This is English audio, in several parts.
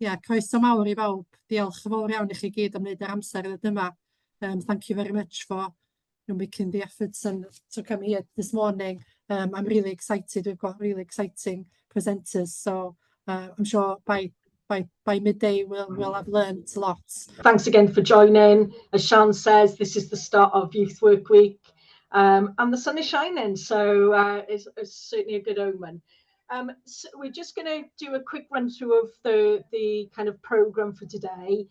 croeso mawr I bawb. Diolch yn fawr iawn I chi gyd am wneud yr amser yn y dyma. Thank you very much for making the efforts and to come here this morning. I'm really excited. We've got really exciting presenters, so I'm sure by midday we'll have learned lots. Thanks again for joining. As Sian says, this is the start of Youth Work Week, and the sun is shining, so it's certainly a good omen. So we're just going to do a quick run through of the kind of programme for today.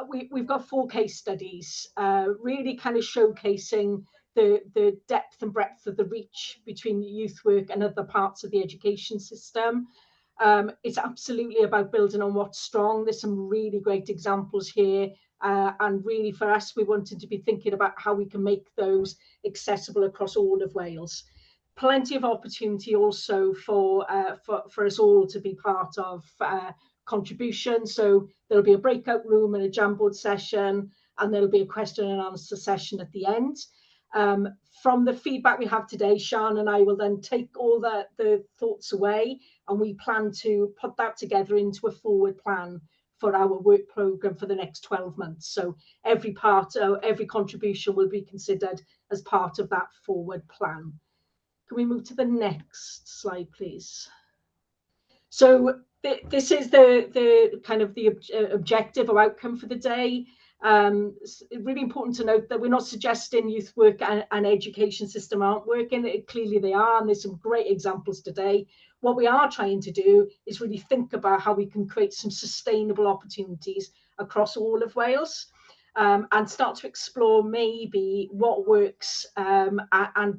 We've got 4 case studies, really kind of showcasing the depth and breadth of the reach between youth work and other parts of the education system. It's absolutely about building on what's strong. There's some really great examples here, and really for us, we wanted to be thinking about how we can make those accessible across all of Wales. Plenty of opportunity also for us all to be part of contribution. So there'll be a breakout room and a Jamboard session, and there'll be a question and answer session at the end. From the feedback we have today, Sian and I will then take all the thoughts away, and we plan to put that together into a forward plan for our work programme for the next 12 months. So every contribution will be considered as part of that forward plan. Can we move to the next slide, please? So this is the kind of the objective or outcome for the day. It's really important to note that we're not suggesting youth work and education system aren't working. Clearly they are, and there's some great examples today. What we are trying to do is really think about how we can create some sustainable opportunities across all of Wales, and start to explore maybe what works, and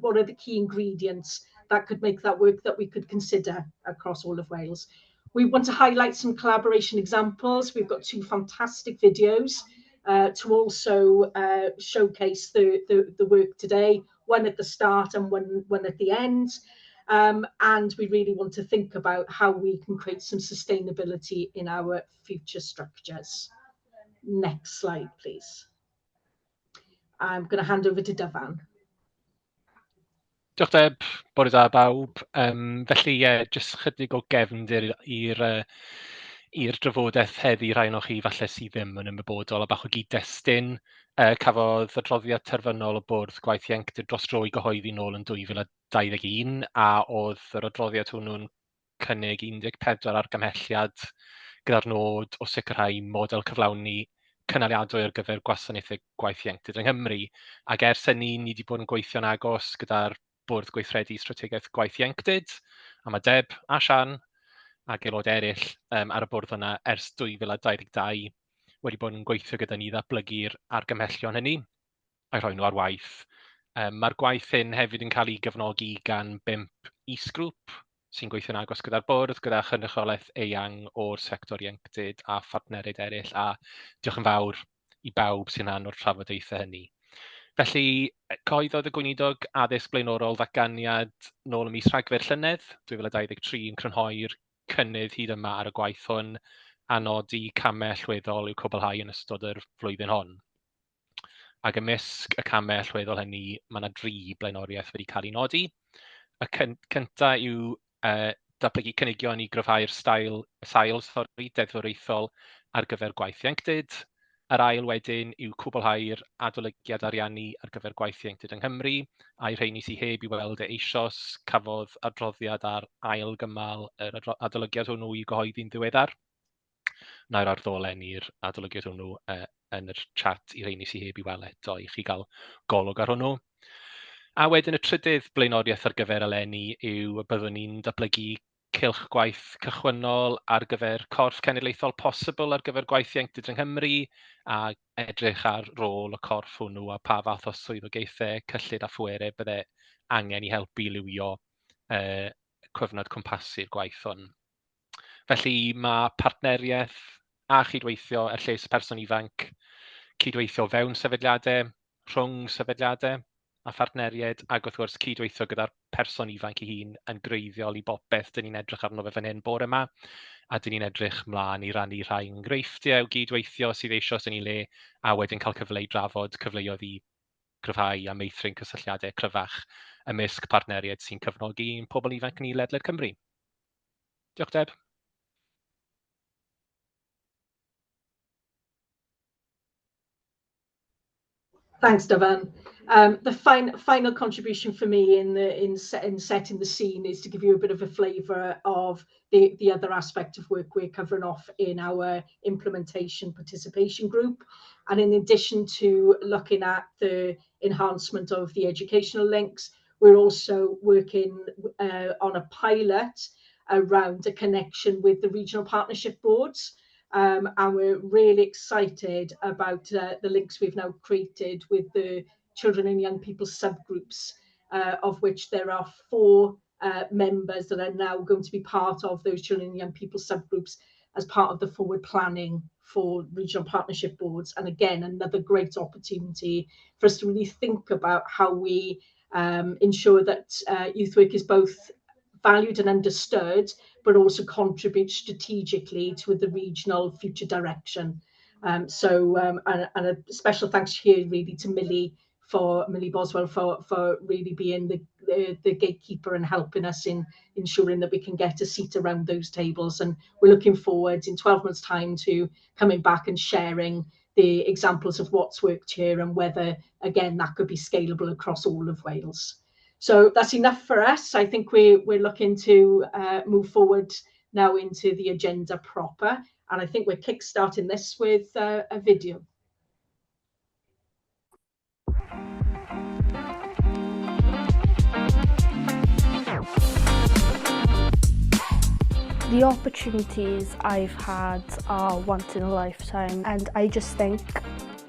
what are the key ingredients that could make that work that we could consider across all of Wales. We want to highlight some collaboration examples. We've got 2 fantastic videos to also showcase the work today, one at the start and one at the end. And we really want to think about how we can create some sustainability in our future structures. Next slide, please. I'm going to hand over to Dyfan. Diolch Deb, bore da bawb. Felly jyst chydig o gefndir i'r drafodaeth heddi rhai o'ch chi falle sydd ddim yn ymwybodol a bach o gyd-destun. Cafodd adroddiad terfynol o bwrdd gwaith ieuenctid dros dro I gyhoeddi nôl yn 2021, a oedd yr adroddiad hwnnw'n cynnig 14 argymhelliad gyda'r nod o sicrhau model cyflawni cynaliadwy ar gyfer gwasanaethau gwaith ieuenctid yng Nghymru. Ac ers hynny, ni wedi bod yn gweithio'n agos gyda'r bwrdd gweithredu strategaeth gwaith ieuenctid, a mae Deb a Sian ac aelod eraill ar y bwrdd yna ers 2022 wedi bod yn gweithio gyda ni ddatblygu'r argymhellion hynny a'i rhoi nhw ar waith. Mae'r gwaith hyn hefyd yn cael ei gefnogi gan 5 is-grŵp sy'n gweithio'n agos gyda'r bwrdd, gyda chynrychiolaeth eang o'r sector ieuenctid a phartneriaid eraill, a diolch yn fawr I bawb sy'n rhan o'r trafodaethau hynny. Felly, cyhoeddodd y Gweinidog Addysg Blaenorol ddatganiad nôl ym mis Rhagfyr llynedd 2023 yn crynhoi'r cynnydd hyd yma ar y gwaith hwn, a nodi camau allweddol i'w cwblhau yn ystod yr flwyddyn hon. Ac ymysg y camau allweddol hynny, mae yna 3 blaenoriaeth wedi cael ei nodi. Y cyntaf yw datblygu cynigion I gryfhau'r sail deddfwriaethol ar gyfer gwaith ieuenctid. Yr ail wedyn yw cwblhau'r adolygiad ariannu ar gyfer gwaith ieuenctid yng Nghymru, a'i rheini sydd heb I weld eisoes. Cafodd adroddiad ar ail gymal yr adolygiad hwnnw I gyhoeddi'n ddiweddar. Na'r arddolen i'r adolygiad hwnnw yn yr chat I rheini sydd heb I weld eto I chi gael golwg ar hwnnw. A wedyn y trydydd blaenoriaeth ar gyfer eleni yw y byddwn ni'n datblygu cylch gwaith cychwynnol ar gyfer corff cenedlaethol posibl ar gyfer gwaith ieuenctid yng Nghymru, a edrych ar rôl y corff hwnnw a pa fath o swyddogaethau cyllid a phwerau bydde angen I helpu liwio cyfnod cwmpasu'r gwaith hwn. Felly mae partneriaeth a chydweithio er lles y person ifanc, cydweithio fewn sefydliadau, rhwng sefydliadau a phartneriaid, ac wrth gwrs cydweithio gyda'r person ifanc ei hun yn greiddiol I bopeth dyn ni'n edrych arno fe fan hyn bore yma, a dyn ni'n edrych mlaen I rannu rhai enghreifftiau o gydweithio sydd eisoes yn ei le, a wedyn cael cyfle I drafod cyfleoedd I gryfhau a meithrin cysylltiadau cryfach ymysg partneriaid sy'n cefnogi pobl ifanc ni ledled Cymru. Diolch Deb. Thanks, Dyfan. The final contribution for me in setting the scene is to give you a bit of a flavour of the other aspect of work we're covering off in our implementation participation group. And in addition to looking at the enhancement of the educational links, we're also working on a pilot around a connection with the regional partnership boards. And we're really excited about the links we've now created with the children and young people subgroups, of which there are 4 members that are now going to be part of those children and young people subgroups as part of the forward planning for regional partnership boards. And again, another great opportunity for us to really think about how we ensure that youth work is both valued and understood, but also contribute strategically to the regional future direction. And a special thanks here really to Millie Boswell for really being the gatekeeper and helping us in ensuring that we can get a seat around those tables. And we're looking forward in 12 months' time to coming back and sharing the examples of what's worked here and whether, again, that could be scalable across all of Wales. So that's enough for us. I think we're looking to move forward now into the agenda proper. And I think we're kickstarting this with a video. The opportunities I've had are once in a lifetime, and I just think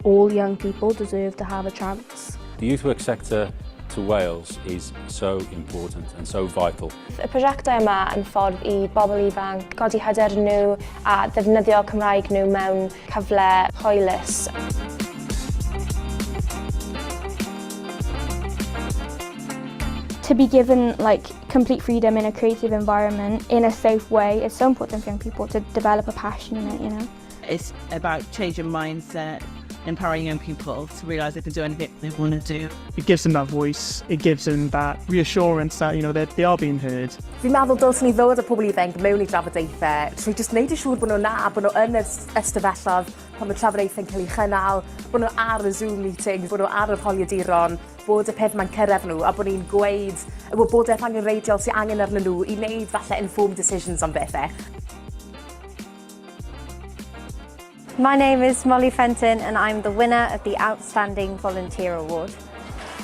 all young people deserve to have a chance. The youth work sector to Wales is so important and so vital. Y prosiectau yma yn ffordd I bobl ifanc godi hyder nhw a ddefnyddio Cymraeg nhw mewn cyfle hwylus. To be given complete freedom in a creative environment in a safe way is so important for young people to develop a passion in it, you know. It's about changing mindset, empowering young people to realise they can do anything they want to do. It gives them that voice, it gives them that reassurance that, you know, that they are being heard. Fi'n meddwl dylswn ni ddod â pobl ifanc mewn I drafodaethau, trwy jyst wneud yn siŵr bod nhw'n bod nhw yn y ystafelloedd pan mae trafodaethau'n cael ei chynnal, bod nhw ar y Zoom meetings, bod nhw ar y holiaduron, bod y peth mae'n cyrraedd nhw a bod ni'n gweud y wybodaeth angenreidiol sydd angen arnyn nhw I wneud falle informed decisions am bethau. My name is Molly Fenton and I'm the winner of the Outstanding Volunteer Award.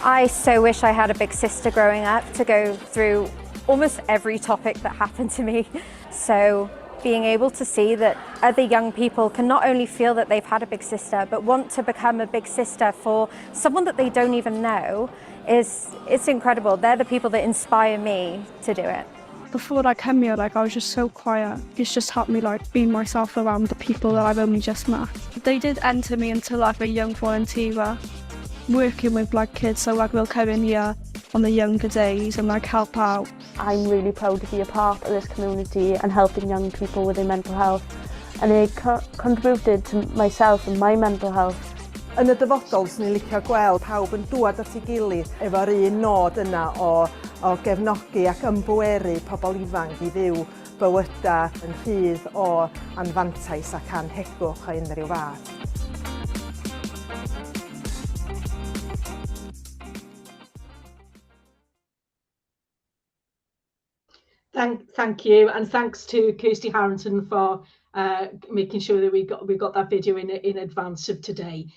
I so wish I had a big sister growing up to go through almost every topic that happened to me. So being able to see that other young people can not only feel that they've had a big sister, but want to become a big sister for someone that they don't even know it's incredible. They're the people that inspire me to do it. Before I came here, I was just so quiet. It's just helped me being myself around the people that I've only just met. They did enter me into a young volunteer, working with kids, so we'll come in here on the younger days and help out. I'm really proud to be a part of this community and helping young people with their mental health, and it contributed to myself and my mental health. Yn y dyfodol, swn i'n licio gweld pawb yn dŵad at ei gilydd efo'r un nod yna o gefnogi ac ymbweru pobl ifanc I fyw bywydau yn rhydd o anfantais ac anhegwch o unrhyw fath. Thank you, and thanks to Kirsty Harrington for making sure that we got that video in advance of today.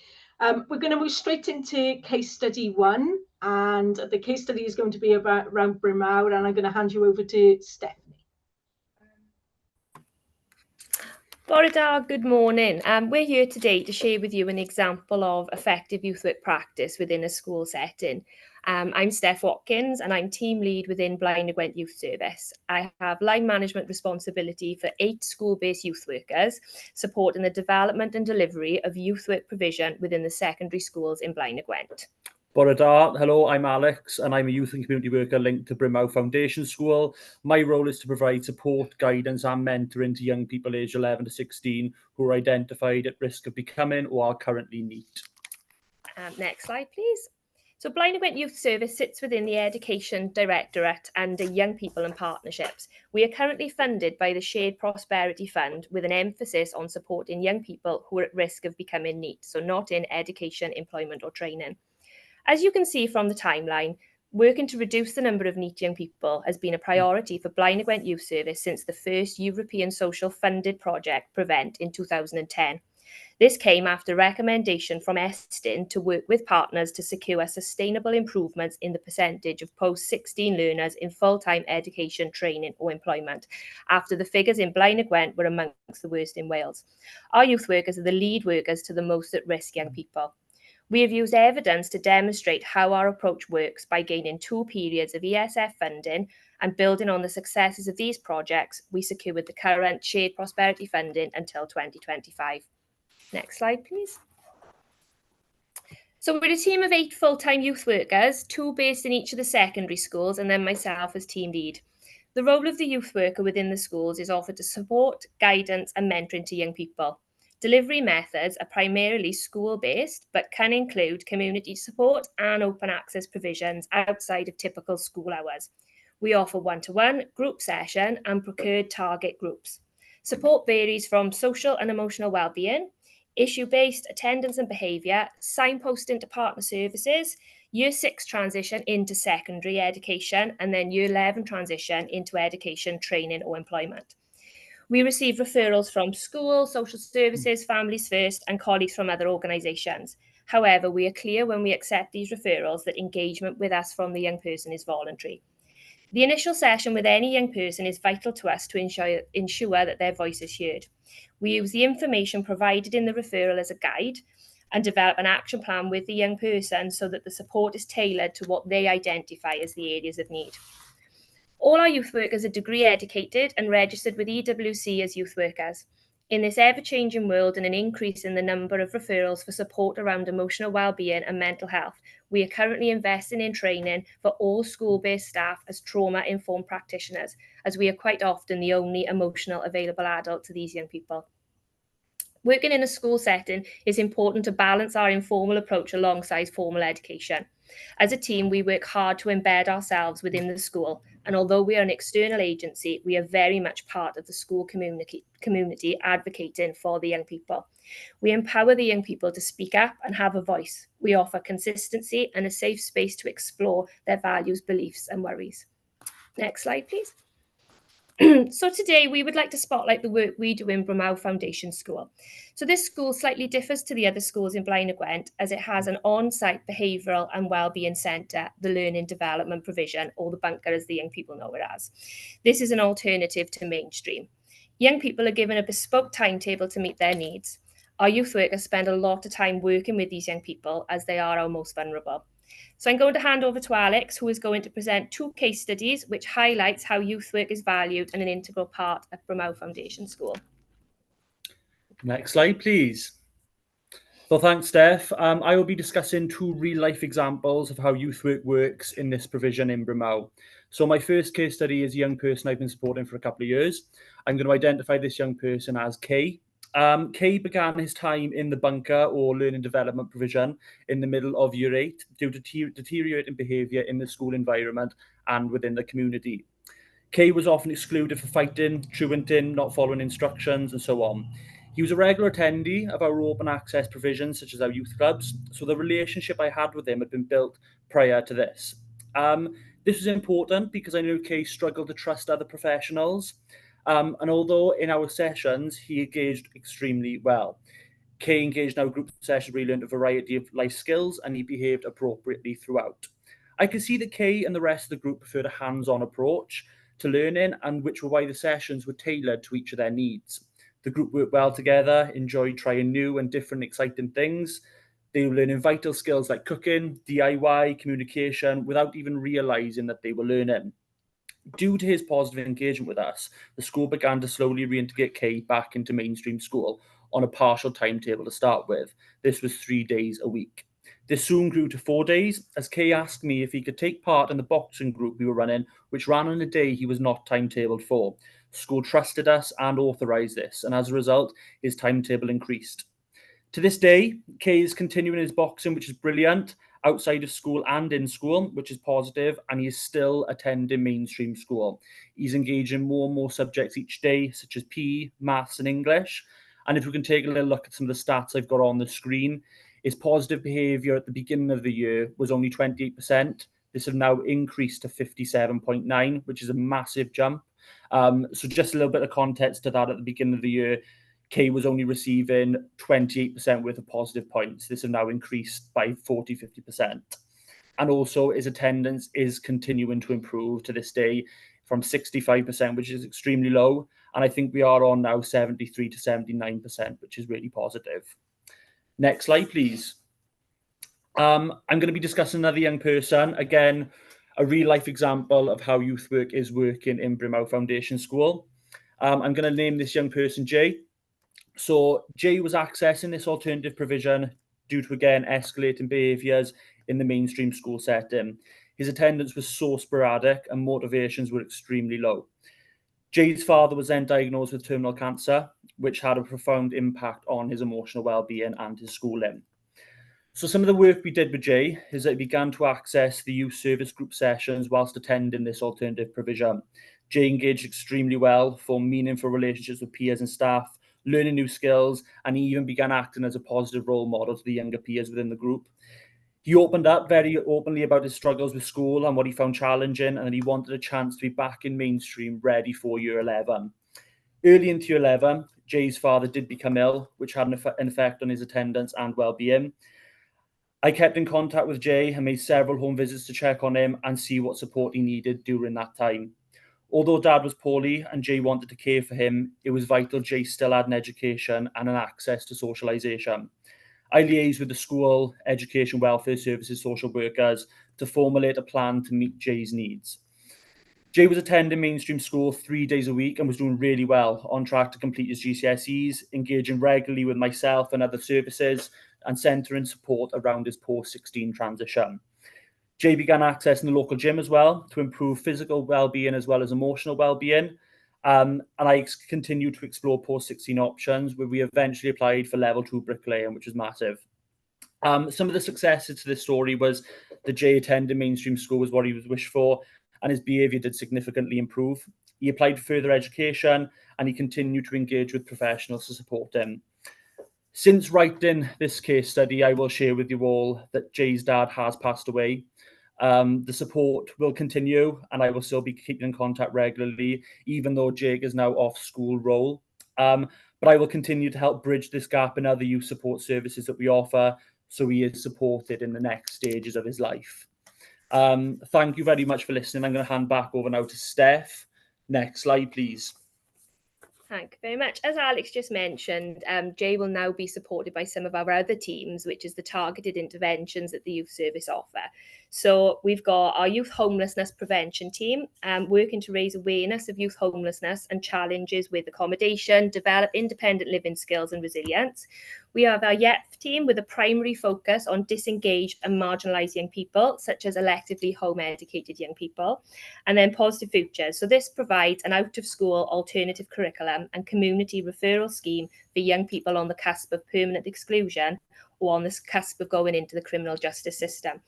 We're going to move straight into case study 1, and the case study is going to be around Brymawr, and I'm going to hand you over to Stephanie. Bore da, good morning. We're here today to share with you an example of effective youth work practice within a school setting. I'm Steph Watkins and I'm team lead within Blaen y Gwent Youth Service. I have line management responsibility for 8 school-based youth workers, supporting the development and delivery of youth work provision within the secondary schools in Blaen y Gwent. Bore da, hello, I'm Alex and I'm a youth and community worker linked to Brymawr Foundation School. My role is to provide support, guidance and mentoring to young people aged 11 to 16 who are identified at risk of becoming or are currently NEET. Next slide, please. So Blaenau Gwent Youth Service sits within the Education Directorate under Young People and Partnerships. We are currently funded by the Shared Prosperity Fund with an emphasis on supporting young people who are at risk of becoming NEET, so not in education, employment or training. As you can see from the timeline, working to reduce the number of NEET young people has been a priority for Blaenau Gwent Youth Service since the first European Social Funded project, Prevent, in 2010. This came after recommendation from Estin to work with partners to secure sustainable improvements in the percentage of post-16 learners in full-time education, training or employment, after the figures in Blaenau Gwent were amongst the worst in Wales. Our youth workers are the lead workers to the most at-risk young people. We have used evidence to demonstrate how our approach works by gaining 2 periods of ESF funding and building on the successes of these projects. We secured the current Shared Prosperity funding until 2025. Next slide, please. So we're a team of 8 full-time youth workers, 2 based in each of the secondary schools, and then myself as team lead. The role of the youth worker within the schools is offered to support, guidance, and mentoring to young people. Delivery methods are primarily school-based, but can include community support and open access provisions outside of typical school hours. We offer one-to-one, group session, and procured target groups. Support varies from social and emotional well-being, issue-based attendance and behaviour, signposting to partner services, Year 6 transition into secondary education, and then Year 11 transition into education, training or employment. We receive referrals from school, social services, Families First, and colleagues from other organisations. However, we are clear when we accept these referrals that engagement with us from the young person is voluntary. The initial session with any young person is vital to us to ensure that their voice is heard. We use the information provided in the referral as a guide and develop an action plan with the young person so that the support is tailored to what they identify as the areas of need. All our youth workers are degree educated and registered with EWC as youth workers. In this ever-changing world and an increase in the number of referrals for support around emotional well-being and mental health, we are currently investing in training for all school-based staff as trauma-informed practitioners, as we are quite often the only emotional available adult to these young people. Working in a school setting is important to balance our informal approach alongside formal education. As a team, we work hard to embed ourselves within the school, and although we are an external agency, we are very much part of the school community advocating for the young people. We empower the young people to speak up and have a voice. We offer consistency and a safe space to explore their values, beliefs and worries. Next slide, please. So today we would like to spotlight the work we do in Bramau Foundation School. So this school slightly differs to the other schools in Blaenau Gwent as it has an on-site behavioural and wellbeing centre, the Learning Development Provision, or the bunker as the young people know it as. This is an alternative to mainstream. Young people are given a bespoke timetable to meet their needs. Our youth workers spend a lot of time working with these young people as they are our most vulnerable. So I'm going to hand over to Alex, who is going to present 2 case studies which highlights how youth work is valued and an integral part of Bramau Foundation School. Next slide, please. So thanks, Steph. I will be discussing 2 real-life examples of how youth work works in this provision in Bramau. So my first case study is a young person I've been supporting for a couple of years. I'm going to identify this young person as Kay. Kay began his time in the bunker or learning development provision in the middle of Year 8 due to deteriorating behaviour in the school environment and within the community. Kay was often excluded for fighting, truanting, not following instructions and so on. He was a regular attendee of our open access provisions such as our youth clubs, so the relationship I had with him had been built prior to this. This was important because I knew Kay struggled to trust other professionals. And although in our sessions, he engaged extremely well. Kay engaged in our group sessions, really learned a variety of life skills, and he behaved appropriately throughout. I could see that Kay and the rest of the group preferred a hands-on approach to learning, and which were why the sessions were tailored to each of their needs. The group worked well together, enjoyed trying new and different exciting things. They were learning vital skills like cooking, DIY, communication, without even realising that they were learning. Due to his positive engagement with us, the school began to slowly reintegrate Kay back into mainstream school on a partial timetable to start with. This was 3 days a week. This soon grew to 4 days, as Kay asked me if he could take part in the boxing group we were running, which ran on a day he was not timetabled for. School trusted us and authorised this, and as a result, his timetable increased. To this day, Kay is continuing his boxing, which is brilliant, outside of school and in school, which is positive, and he is still attending mainstream school. He's engaged in more and more subjects each day, such as PE, maths and English. And if we can take a little look at some of the stats I've got on the screen, his positive behaviour at the beginning of the year was only 28%. This has now increased to 57.9, which is a massive jump. So just a little bit of context to that, at the beginning of the year, Kay was only receiving 28% worth of positive points. This has now increased by 40-50%. And also his attendance is continuing to improve to this day from 65%, which is extremely low. And I think we are on now 73 to 79%, which is really positive. Next slide, please. I'm going to be discussing another young person. Again, a real life example of how youth work is working in Brimau Foundation School. I'm going to name this young person Jay. So Jay was accessing this alternative provision due to, again, escalating behaviours in the mainstream school setting. His attendance was so sporadic and motivations were extremely low. Jay's father was then diagnosed with terminal cancer, which had a profound impact on his emotional well-being and his schooling. So some of the work we did with Jay is that he began to access the youth service group sessions whilst attending this alternative provision. Jay engaged extremely well, formed meaningful relationships with peers and staff, learning new skills, and he even began acting as a positive role model to the younger peers within the group. He opened up very openly about his struggles with school and what he found challenging, and that he wanted a chance to be back in mainstream, ready for year 11. Early into year 11, Jay's father did become ill, which had an effect on his attendance and well-being. I kept in contact with Jay and made several home visits to check on him and see what support he needed during that time. Although Dad was poorly and Jay wanted to care for him, it was vital Jay still had an education and an access to socialisation. I liaised with the school, education, welfare services, social workers to formulate a plan to meet Jay's needs. Jay was attending mainstream school 3 days a week and was doing really well, on track to complete his GCSEs, engaging regularly with myself and other services, and centering support around his post-16 transition. Jay began accessing the local gym as well to improve physical well-being as well as emotional well-being. And I continued to explore post-16 options, where we eventually applied for level 2 bricklaying, which was massive. Some of the successes to this story was that Jay attended mainstream school was what he was wished for, and his behaviour did significantly improve. He applied for further education, and he continued to engage with professionals to support him. Since writing this case study, I will share with you all that Jay's dad has passed away. The support will continue, and I will still be keeping in contact regularly, even though Jake is now off school role. But I will continue to help bridge this gap in other youth support services that we offer, so he is supported in the next stages of his life. Thank you very much for listening. I'm going to hand back over now to Steph. Next slide, please. Thank you very much. As Alex just mentioned, Jay will now be supported by some of our other teams, which is the targeted interventions that the youth service offer. So we've got our youth homelessness prevention team, working to raise awareness of youth homelessness and challenges with accommodation, develop independent living skills and resilience. We have our YEP team with a primary focus on disengaged and marginalised young people, such as electively home-educated young people, and then Positive Futures. So this provides an out-of-school alternative curriculum and community referral scheme for young people on the cusp of permanent exclusion or on the cusp of going into the criminal justice system.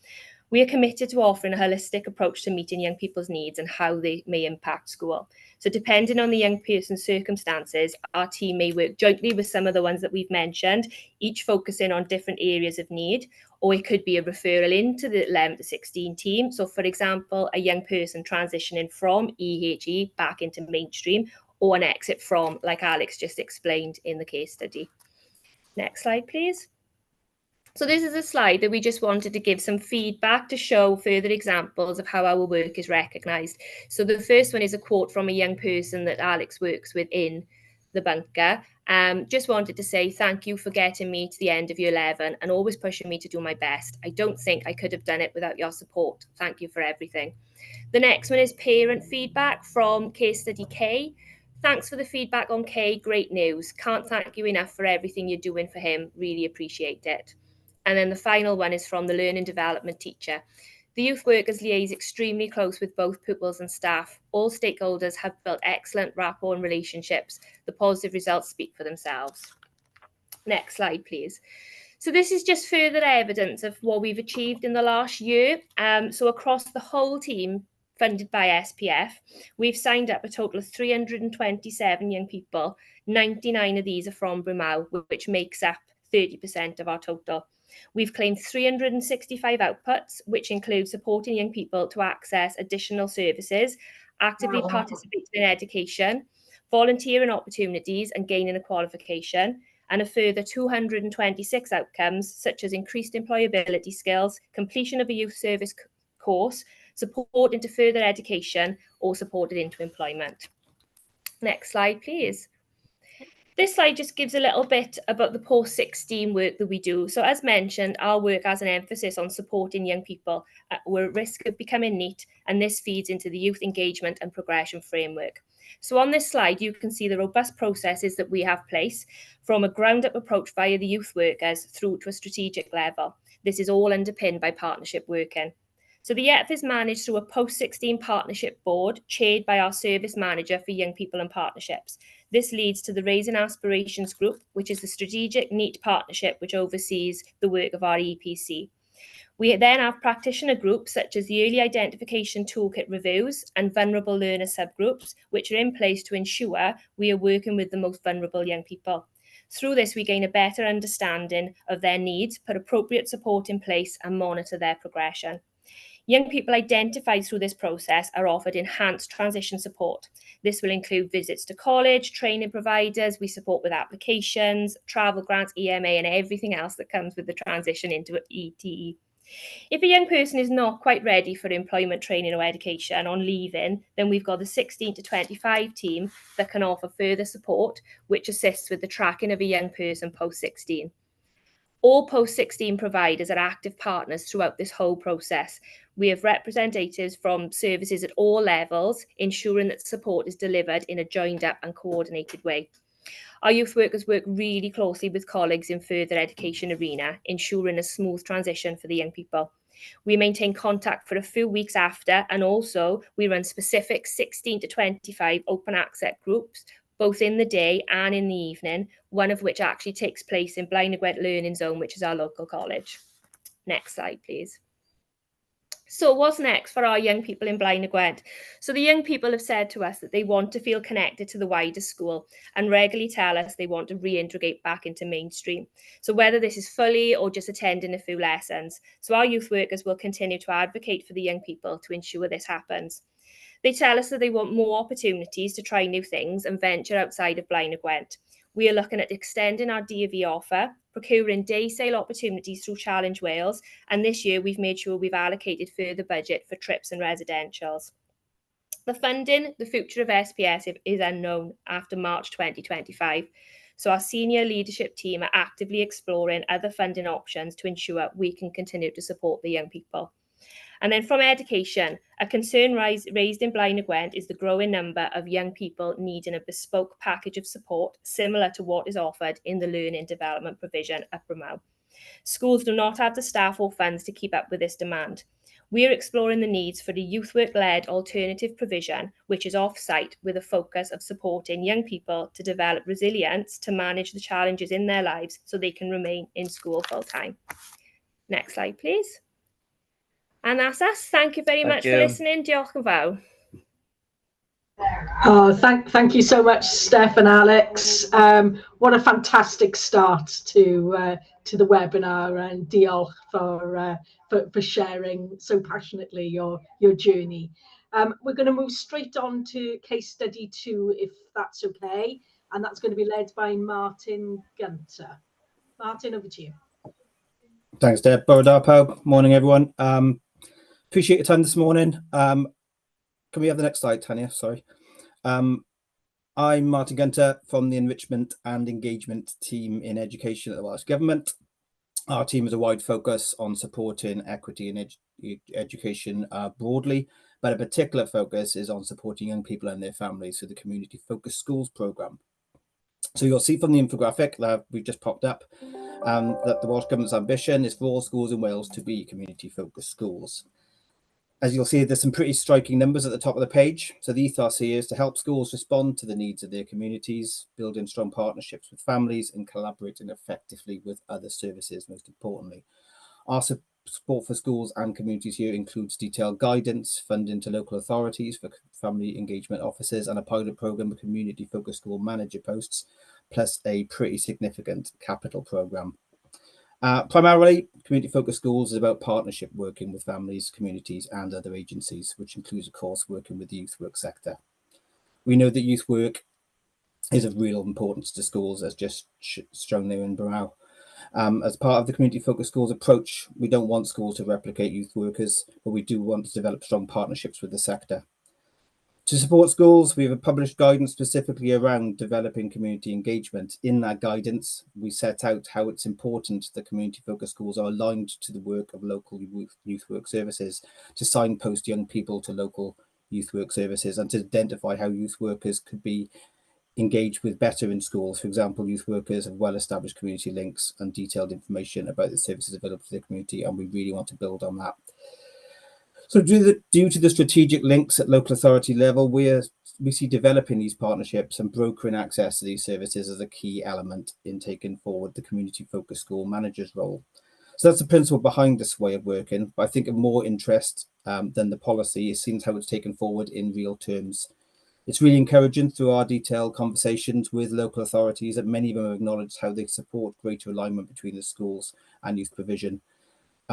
We are committed to offering a holistic approach to meeting young people's needs and how they may impact school. So depending on the young person's circumstances, our team may work jointly with some of the ones that we've mentioned, each focusing on different areas of need, or it could be a referral into the 11 to 16 team. So for example, a young person transitioning from EHE back into mainstream, or an exit from, like Alex just explained in the case study. Next slide, please. So this is a slide that we just wanted to give some feedback to show further examples of how our work is recognised. So the first one is a quote from a young person that Alex works with in the bunker. Just wanted to say thank you for getting me to the end of year 11 and always pushing me to do my best. I don't think I could have done it without your support. Thank you for everything. The next one is parent feedback from case study K. Thanks for the feedback on K. Great news. Can't thank you enough for everything you're doing for him. Really appreciate it. And then the final one is from the learning development teacher. The youth workers liaise extremely close with both pupils and staff. All stakeholders have built excellent rapport and relationships. The positive results speak for themselves. Next slide, please. So this is just further evidence of what we've achieved in the last year. So across the whole team, funded by SPF, we've signed up a total of 327 young people. 99 of these are from Brumau, which makes up 30% of our total. We've claimed 365 outputs, which include supporting young people to access additional services, actively participating in education, volunteering opportunities and gaining a qualification, and a further 226 outcomes, such as increased employability skills, completion of a youth service course, support into further education, or supported into employment. Next slide, please. This slide just gives a little bit about the post-16 work that we do. So as mentioned, our work has an emphasis on supporting young people who are at risk of becoming NEET, and this feeds into the youth engagement and progression framework. So on this slide, you can see the robust processes that we have placed from a ground-up approach via the youth workers through to a strategic level. This is all underpinned by partnership working. So the YETF is managed through a post-16 partnership board chaired by our service manager for young people and partnerships. This leads to the Raising Aspirations group, which is the strategic NEET partnership which oversees the work of our EPC. We then have practitioner groups such as the Early Identification Toolkit reviews and vulnerable learner subgroups, which are in place to ensure we are working with the most vulnerable young people. Through this, we gain a better understanding of their needs, put appropriate support in place and monitor their progression. Young people identified through this process are offered enhanced transition support. This will include visits to college, training providers, we support with applications, travel grants, EMA, and everything else that comes with the transition into ETE. If a young person is not quite ready for employment, training or education on leaving, then we've got the 16 to 25 team that can offer further support, which assists with the tracking of a young person post-16. All post-16 providers are active partners throughout this whole process. We have representatives from services at all levels, ensuring that support is delivered in a joined up and coordinated way. Our youth workers work really closely with colleagues in further education arena, ensuring a smooth transition for the young people. We maintain contact for a few weeks after, and also we run specific 16 to 25 open access groups, both in the day and in the evening, one of which actually takes place in Blaenau Gwent Learning Zone, which is our local college. Next slide, please. So what's next for our young people in Blaenau Gwent? So the young people have said to us that they want to feel connected to the wider school and regularly tell us they want to reintegrate back into mainstream. So whether this is fully or just attending a few lessons. So our youth workers will continue to advocate for the young people to ensure this happens. They tell us that they want more opportunities to try new things and venture outside of Blaenau Gwent. We are looking at extending our DAV offer, procuring day sale opportunities through Challenge Wales, and this year we've made sure we've allocated further budget for trips and residentials. The funding, the future of SPS is unknown after March 2025, so our senior leadership team are actively exploring other funding options to ensure we can continue to support the young people. And then from education, a concern raised in Blaenau Gwent is the growing number of young people needing a bespoke package of support similar to what is offered in the learning development provision at Brumau. Schools do not have the staff or funds to keep up with this demand. We are exploring the needs for a youth work-led alternative provision, which is off-site with a focus of supporting young people to develop resilience to manage the challenges in their lives so they can remain in school full-time. Next slide, please. And that's us. Thank you very much for listening. Diolch yn fawr. Oh, thank you so much, Steph and Alex. What a fantastic start to the webinar, and diolch for sharing so passionately your journey. We're going to move straight on to case study 2, if that's okay, and that's going to be led by Martin Gunter. Martin, over to you. Thanks, Deb. Bore da pawb. Morning, everyone. Appreciate your time this morning. Can we have the next slide, Tanya? Sorry. I'm Martin Gunter from the Enrichment and Engagement team in education at the Welsh Government. Our team has a wide focus on supporting equity in education broadly, but a particular focus is on supporting young people and their families through the Community Focused Schools programme. So you'll see from the infographic that we just popped up that the Welsh Government's ambition is for all schools in Wales to be community focused schools. As you'll see, there's some pretty striking numbers at the top of the page. So the ethos here is to help schools respond to the needs of their communities, building strong partnerships with families and collaborating effectively with other services, most importantly. Our support for schools and communities here includes detailed guidance, funding to local authorities for family engagement officers, and a pilot programme of community-focused school manager posts, plus a pretty significant capital programme. Primarily, community-focused schools is about partnership working with families, communities and other agencies, which includes, of course, working with the youth work sector. We know that youth work is of real importance to schools, as just shown there in Brow. As part of the community-focused schools approach, we don't want schools to replicate youth workers, but we do want to develop strong partnerships with the sector. To support schools, we have published guidance specifically around developing community engagement. In that guidance, we set out how it's important that community-focused schools are aligned to the work of local youth work services, to signpost young people to local youth work services, and to identify how youth workers could be engaged with better in schools. For example, youth workers have well-established community links and detailed information about the services available to their community, and we really want to build on that. So due to the strategic links at local authority level, we see developing these partnerships and brokering access to these services as a key element in taking forward the community-focused school manager's role. So that's the principle behind this way of working, but I think of more interest than the policy is seen how it's taken forward in real terms. It's really encouraging through our detailed conversations with local authorities that many of them have acknowledged how they support greater alignment between the schools and youth provision.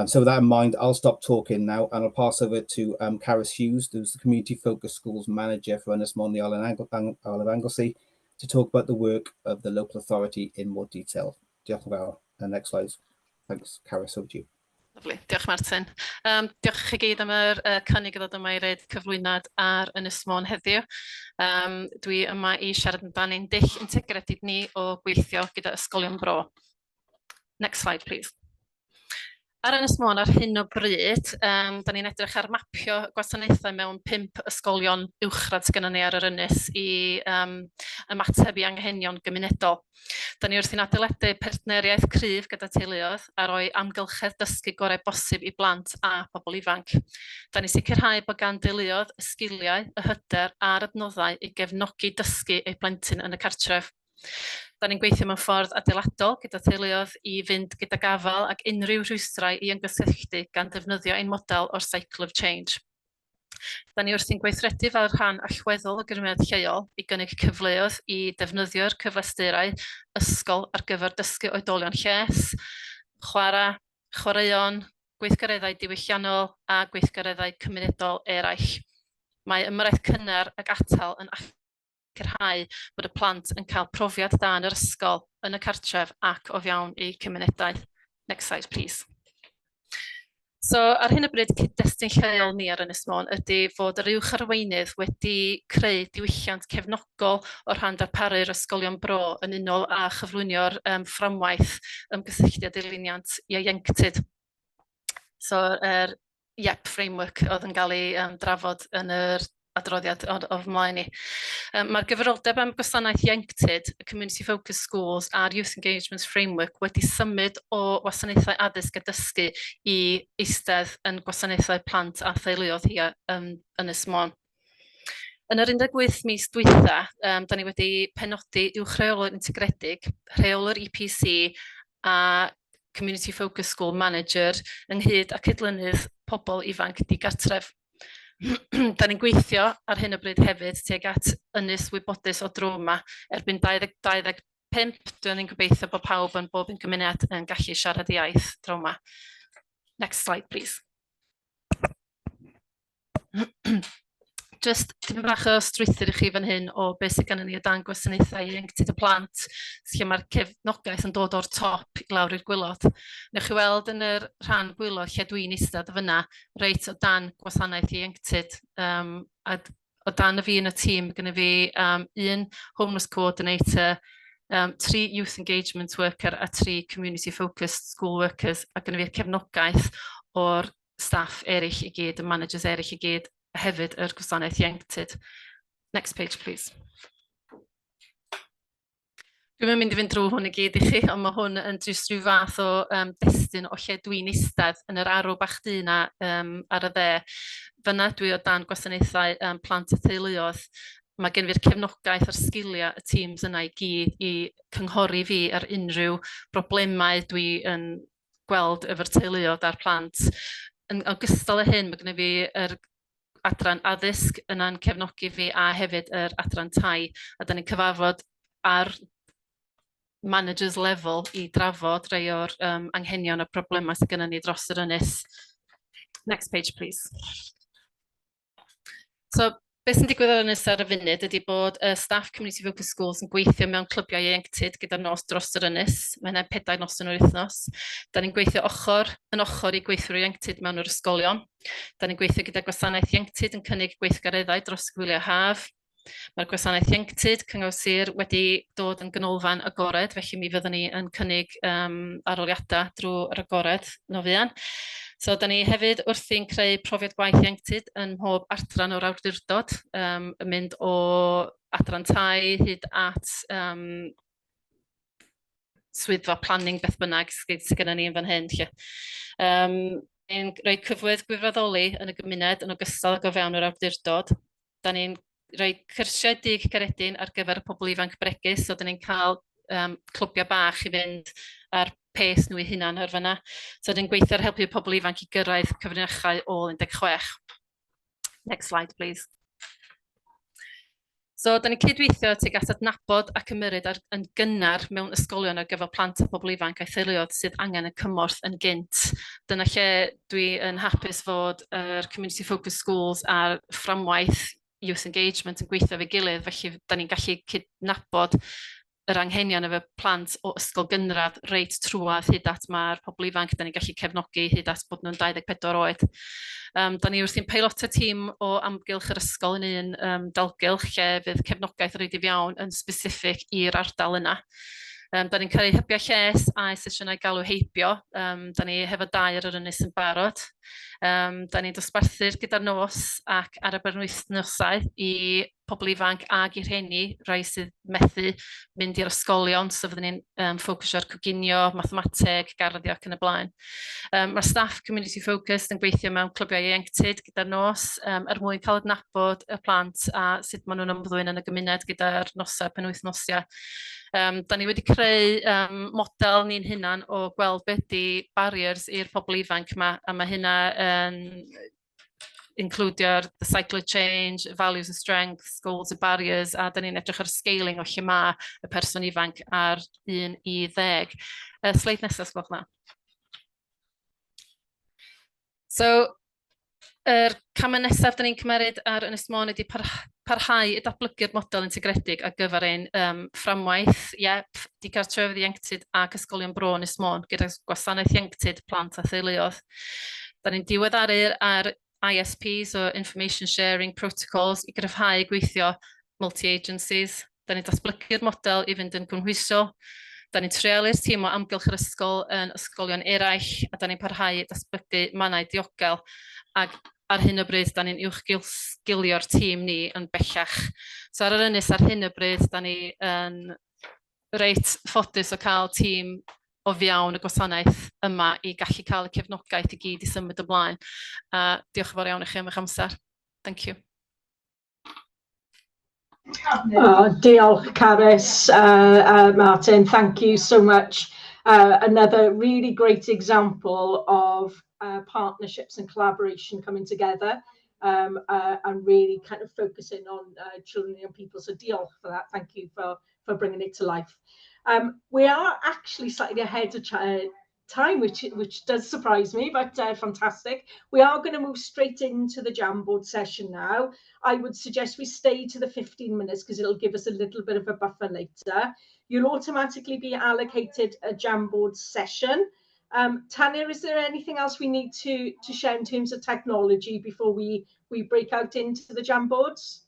So with that in mind, I'll stop talking now and I'll pass over to Caris Hughes, who's the Community-Focused Schools Manager for Ynys Môn, the Isle of Anglesey, to talk about the work of the local authority in more detail. Diolch yn fawr. Next slide. Thanks, Caris, over to you. Lyfli, diolch Martin. Diolch chi gyd am yr cynnig i ddod yma i roid cyflwynad ar Ynys Môn heddiw. Dwi yma i siarad amdano'n dull integredig ni o gweithio gyda ysgolion Bro. Next slide, please. Ar Ynys Môn ar hyn o bryd, da ni'n edrych ar mapio gwasanaethau mewn 5 ysgolion uwchradd sydd gennym ni ar yr ynys i ymateb i anghenion gymunedol. Da ni wrthi'n adeiladu partneriaeth cryf gyda teuluoedd a roi amgylchedd dysgu gorau bosib i blant a pobl ifanc. Da ni sicrhau bod gan deuluoedd y sgiliau, y hyder a'r adnoddau i gefnogi dysgu eu plentyn yn y cartref. Da ni'n gweithio mewn ffordd adeiladol gyda teuluoedd i fynd gyda gafal ac unrhyw rhwystrau i ymgysylltu gan defnyddio ein model o'r Cycle of Change. Da ni wrthi'n gweithredu fel rhan allweddol o gyrmiad lleol i gynnig cyfleoedd i defnyddio'r cyfleusterau ysgol ar gyfer dysgu oedolion lles, chwarae, chwaraeon, gweithgareddau diwylliannol a gweithgareddau cymunedol eraill. Mae ymyrraeth cynnar ac atal yn sicrhau bod y plant yn cael profiad da yn yr ysgol, yn y cartref ac o fewn eu cymunedau. Next slide, please. So, ar hyn o bryd, cyd-destun lleol ni ar Ynys Môn ydy fod yr uwch-arweinydd wedi creu diwylliant cefnogol o rhan darparu'r ysgolion Bro yn unol a chyflwynio'r fframwaith ymgysylltu a dirluniant ieuenctid. So, yr YEP framework oedd yn cael ei drafod yn yr adroddiad o fymlaen ni. Mae'r gyfrifoldeb am gwasanaeth ieuenctid, y Community-Focused Schools a'r Youth Engagement Framework wedi symud o wasanaethau addysg a dysgu i eistedd yn gwasanaethau plant a theuluoedd hi yn Ynys Môn. Yn yr 18 mis dwytha, da ni wedi penodi uwch-reolwr integredig, rheolwr EPC a Community-Focused School Manager ynghyd â cydlynydd pobl ifanc digartref. Da ni'n gweithio ar hyn o bryd hefyd tuag at ynys wybodus o droma erbyn 2025. Dwi'n gobeithio bod pawb yn bob yn gymuned yn gallu siarad iaith droma. Next slide, please. Just tipyn bach o strwythur i chi fan hyn o beth sydd gennym ni o dan gwasanaethau ieuenctid y plant, lle mae'r cefnogaeth yn dod o'r top i lawr i'r gwylod. Newch chi weld yn yr rhan gwylod lle dwi'n eistedd fyna, reit o dan gwasanaeth ieuenctid. O dan y fi yn y tîm, gyda fi 1 homeless coordinator, 3 youth engagement worker a 3 community-focused school workers, a gyda fi'r cefnogaeth o'r staff eraill i gyd, y managers eraill i gyd, hefyd yr gwasanaeth ieuenctid. Next page, please. Dwi'n mynd i fynd drwy hwn i gyd i chi, ond mae hwn yn jyst rhyw fath o destun o lle dwi'n eistedd yn yr arw bach du na ar y dde. Fyna dwi o dan gwasanaethau plant a teuluoedd. Mae gen fi'r cefnogaeth a'r sgiliau y teams yna i gyd i cynghori fi ar unrhyw broblemau dwi yn gweld efo'r teuluoedd a'r plant. Yn ogystal â hyn, mae gen fi yr adran addysg yna'n cefnogi fi a hefyd yr adran tai. A da ni'n cyfarfod ar managers level i drafod rhai o'r anghenion a problemau sydd gennym ni dros yr ynys. Next page, please. So, beth sy'n digwydd ar ynys ar y funud ydy bod staff Community Focused Schools yn gweithio mewn clwbiau ieuenctid gyda'r nos dros yr ynys. Mae yna 4 noson o'r wythnos. Da ni'n gweithio ochr i gweithwyr ieuenctid mewn yr ysgolion. Da ni'n gweithio gyda gwasanaeth ieuenctid yn cynnig gweithgareddau dros gwyliau haf. Mae'r gwasanaeth ieuenctid Cyngor Sir wedi dod yn ganolfan agored, felly mi fyddwn ni yn cynnig aroliadau drwy'r agored no fuan. So, da ni hefyd wrthi'n creu profiad gwaith ieuenctid yn mhob adran o'r awdurdod, yn mynd o adran tai hyd at swyddfa planning beth bynnag sydd gennym ni yn fan hyn. Ni'n rhoi cyflwydd gwirfoddoli yn y gymuned yn ogystal ag o fewn yr awdurdod. Da ni'n rhoi cyrsiau dig caredin ar gyfer y pobl ifanc bregus, so da ni'n cael clwbiau bach i fynd ar pes nhw eu hunan ar fyna. So da ni'n gweithio ar helpu pobl ifanc i gyrraedd cyfrinachau ôl 16. Next slide, please. So, da ni'n cydweithio tuag at adnabod ac ymyrryd yn gynnar mewn ysgolion ar gyfer plant a pobl ifanc a theuluoedd sydd angen y cymorth yn gynt. Dyna lle dwi yn hapus fod yr Community Focused Schools a'r fframwaith youth engagement yn gweithio fe gilydd, felly da ni'n gallu cydnabod yr anghenion efo plant o ysgol gynradd reit trwad hyd at mae'r pobl ifanc da ni'n gallu cefnogi hyd at bod nhw'n 24 oed. Da ni wrthi'n peilotio tîm o amgylch yr ysgol yn un dalgylch lle fydd cefnogaeth yn rhaid i fewn yn specific i'r ardal yna. Da ni'n cael hybiau lles a sesiynau galw heibio. Da ni hefo 2 ar yr ynys yn barod. Da ni'n dosbarthu'r gyda'r nos ac ar y berwythnosau i pobl ifanc ag i rhieni, rai sydd methu mynd i'r ysgolion, so fyddwn ni'n ffocwsio ar coginio, mathemateg, garddio ac yn y blaen. Mae'r staff Community Focused yn gweithio mewn clwbiau ieuenctid gyda'r nos mwyn cael adnabod y plant a sut maen nhw'n ymddwyn yn y gymuned gyda'r nosau penwythnosia. Da ni wedi creu model ni'n hunan o gweld beth ydy barriers i'r pobl ifanc yma, a mae hynna yn includio'r the cycle of change, values and strengths, goals and barriers, a da ni'n edrych ar scaling o lle mae y person ifanc ar 1 i 10. Sleid nesaf, sgwch na. So, yr camau nesaf da ni'n cymeryd ar Ynys Môn ydy parhau y datblygu'r model integredig ar gyfer ein fframwaith, digartrefedd ieuenctid ac ysgolion Bro Ynys Môn gyda gwasanaeth ieuenctid plant a theuluoedd. Da ni'n diweddaru ar ISPs o Information Sharing Protocols i gryfhau gweithio multi-agencies. Da ni'n datblygu'r model i fynd yn gynhwysol. Da ni'n treulu'r tîm o amgylch yr ysgol yn ysgolion eraill, a da ni'n parhau i datblygu mannau diogel. Ac ar hyn o bryd, da ni'n uwchgilio'r tîm ni yn bellach. So ar yr ynys ar hyn o bryd, da ni yn reit ffodus o cael tîm o fewn y gwasanaeth yma i gallu cael y cefnogaeth i gyd i symud ymlaen. Diolch yn fawr iawn i chi am eich amser. Thank you. Diolch, Carys, Martin. Thank you so much. Another really great example of partnerships and collaboration coming together and really kind of focusing on children and young people. So diolch for that. Thank you for bringing it to life. We are actually slightly ahead of time, which does surprise me, but fantastic. We are going to move straight into the Jamboard session now. I would suggest we stay to the 15 minutes because it'll give us a little bit of a buffer later. You'll automatically be allocated a Jamboard session. Tanya, is there anything else we need to share in terms of technology before we break out into the Jamboards?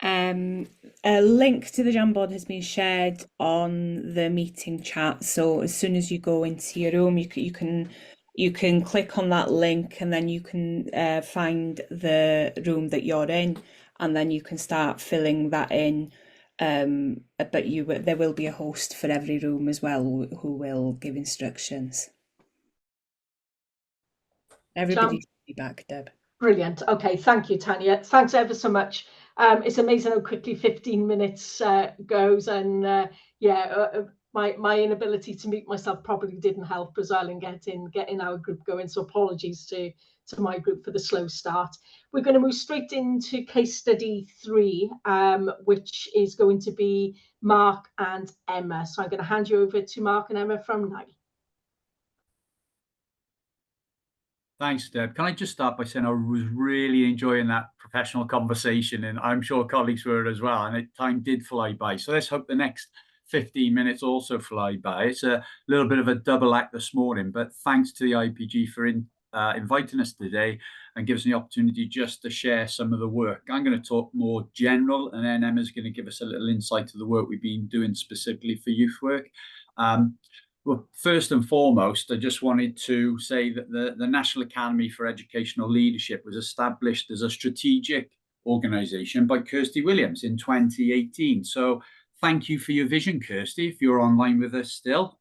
A link to the Jamboard has been shared on the meeting chat, so as soon as you go into your room you can click on that link and then you can find the room that you're in, and then you can start filling that in but there will be a host for every room as well who will give instructions. Everybody's back, Deb. Brilliant. Okay, thank you, Tanya. Thanks ever so much. It's amazing how quickly 15 minutes goes, and my inability to mute myself probably didn't help as well in getting our group going. So apologies to my group for the slow start. We're going to move straight into case study 3, which is going to be Mark and Emma. So I'm going to hand you over to Mark and Emma from now. Thanks, Deb. Can I just start by saying I was really enjoying that professional conversation, and I'm sure colleagues were as well, and time did fly by. So let's hope the next 15 minutes also fly by. It's a little bit of a double act this morning, but thanks to the IPG for inviting us today and give us the opportunity just to share some of the work. I'm going to talk more general, and then Emma's going to give us a little insight to the work we've been doing specifically for youth work. Well, first and foremost, I just wanted to say that the National Academy for Educational Leadership was established as a strategic organisation by Kirsty Williams in 2018. So thank you for your vision, Kirsty, if you're online with us still.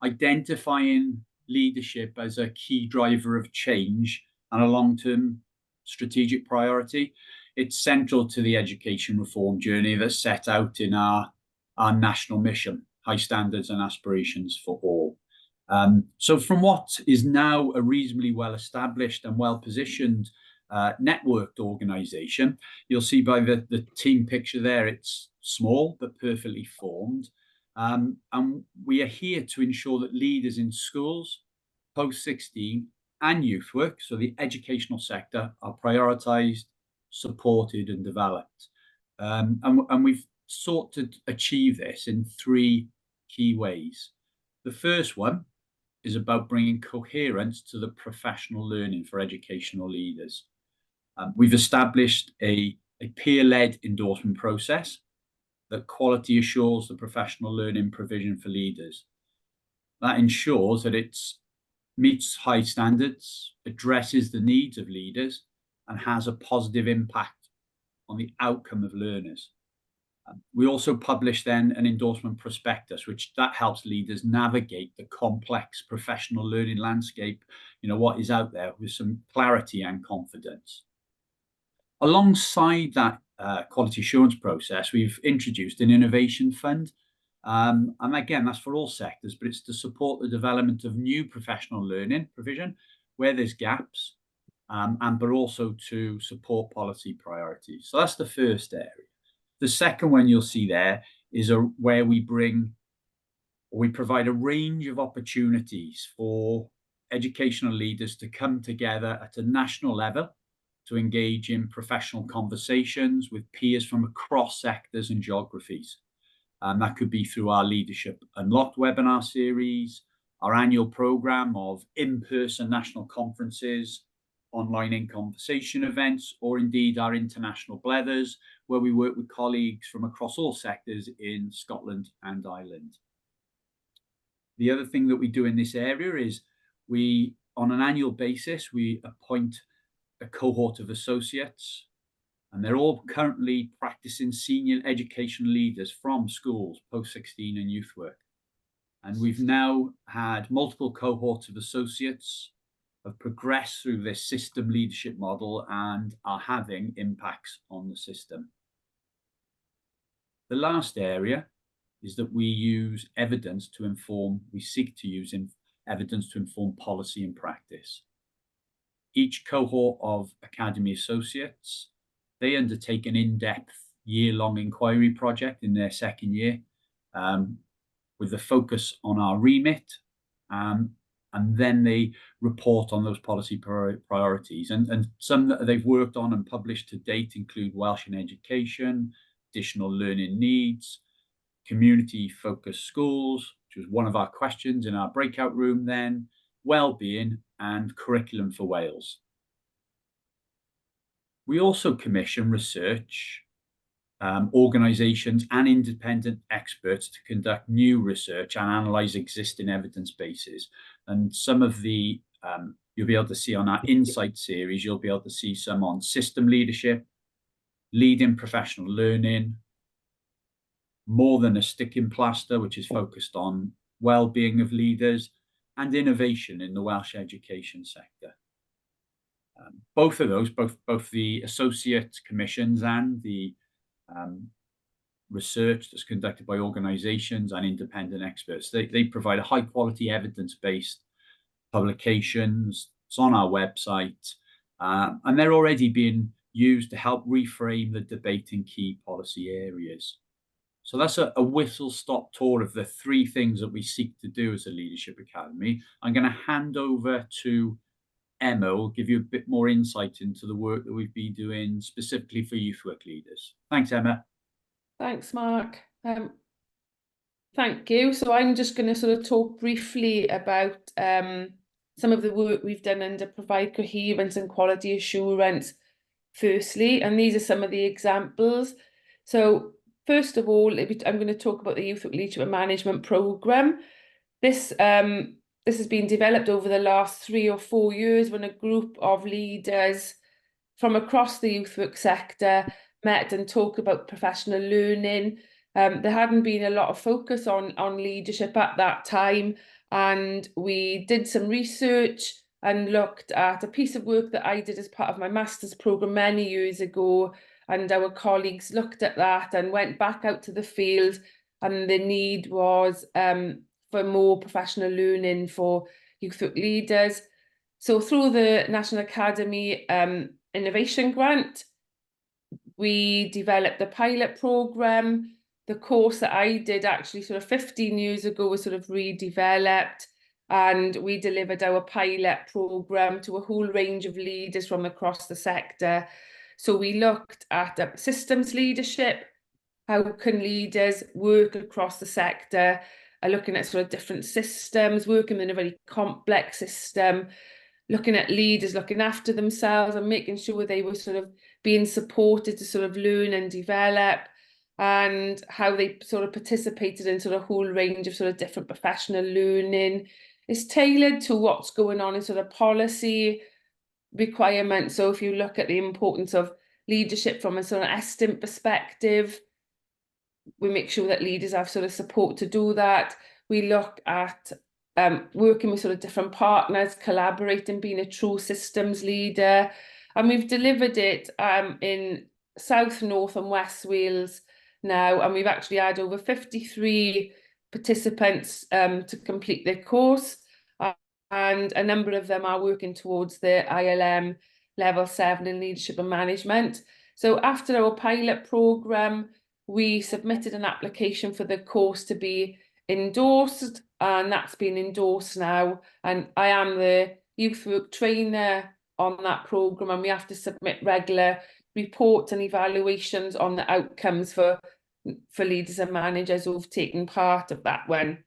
Identifying leadership as a key driver of change and a long-term strategic priority. It's central to the education reform journey that's set out in our national mission. High standards and aspirations for all. So from what is now a reasonably well-established and well-positioned networked organisation, you'll see by the team picture there, it's small but perfectly formed. And we are here to ensure that leaders in schools, post-16 and youth work, so the educational sector, are prioritised, supported and developed. And we've sought to achieve this in 3 key ways. The first one is about bringing coherence to the professional learning for educational leaders. We've established a peer-led endorsement process that quality assures the professional learning provision for leaders. That ensures that it meets high standards, addresses the needs of leaders, and has a positive impact on the outcome of learners. We also publish then an endorsement prospectus, which that helps leaders navigate the complex professional learning landscape, what is out there, with some clarity and confidence. Alongside that quality assurance process, we've introduced an innovation fund. And again, that's for all sectors, but it's to support the development of new professional learning provision where there's gaps, but also to support policy priorities. So that's the first area. The second one you'll see there is where we provide a range of opportunities for educational leaders to come together at a national level to engage in professional conversations with peers from across sectors and geographies. That could be through our Leadership Unlocked webinar series, our annual programme of in-person national conferences, online in-conversation events, or indeed our international blethers, where we work with colleagues from across all sectors in Scotland and Ireland. The other thing that we do in this area is on an annual basis, we appoint a cohort of associates, and they're all currently practicing senior education leaders from schools, post-16 and youth work. And we've now had multiple cohorts of associates have progressed through this system leadership model and are having impacts on the system. The last area is that we use evidence to inform, we seek to use evidence to inform policy and practice. Each cohort of Academy associates, they undertake an in-depth year-long inquiry project in their second year with the focus on our remit, and then they report on those policy priorities. And some that they've worked on and published to date include Welsh in education, additional learning needs, community-focused schools, which was one of our questions in our breakout room then, well-being, and curriculum for Wales. We also commission research organisations and independent experts to conduct new research and analyse existing evidence bases. And some of the, you'll be able to see on our Insight series, you'll be able to see some on system leadership, leading professional learning, More Than a Sticking Plaster, which is focused on well-being of leaders, and innovation in the Welsh education sector. Both of those, both the associate commissions and the research that's conducted by organisations and independent experts, they provide a high-quality evidence-based publications. It's on our website, and they're already being used to help reframe the debate in key policy areas. So that's a whistle-stop tour of the 3 things that we seek to do as a Leadership Academy. I'm going to hand over to Emma, who will give you a bit more insight into the work that we've been doing specifically for youth work leaders. Thanks, Emma. Thanks, Mark. Thank you. So I'm just going to sort of talk briefly about some of the work we've done under Provide Coherence and Quality Assurance firstly, and these are some of the examples. So first of all, I'm going to talk about the Youth Leadership and Management Programme. This has been developed over the last 3 or 4 years when a group of leaders from across the youth work sector met and talked about professional learning. There hadn't been a lot of focus on leadership at that time, and we did some research and looked at a piece of work that I did as part of my master's programme many years ago, and our colleagues looked at that and went back out to the field, and the need was for more professional learning for youth work leaders. So through the National Academy Innovation Grant, we developed the pilot programme. The course that I did actually sort of 15 years ago was sort of redeveloped, and we delivered our pilot programme to a whole range of leaders from across the sector. So we looked at systems leadership. How can leaders work across the sector, looking at sort of different systems, working in a very complex system, looking at leaders looking after themselves and making sure they were sort of being supported to sort of learn and develop, and how they sort of participated in sort of a whole range of sort of different professional learning. It's tailored to what's going on in sort of policy requirements. So if you look at the importance of leadership from a sort of ESTIM perspective, we make sure that leaders have sort of support to do that. We look at working with sort of different partners, collaborating, being a true systems leader. And we've delivered it in South, North and West Wales now, and we've actually had over 53 participants to complete their course, and a number of them are working towards the ILM Level 7 in Leadership and Management. So after our pilot programme, we submitted an application for the course to be endorsed, and that's been endorsed now, and I am the youth work trainer on that programme, and we have to submit regular reports and evaluations on the outcomes for leaders and managers who've taken part of that one.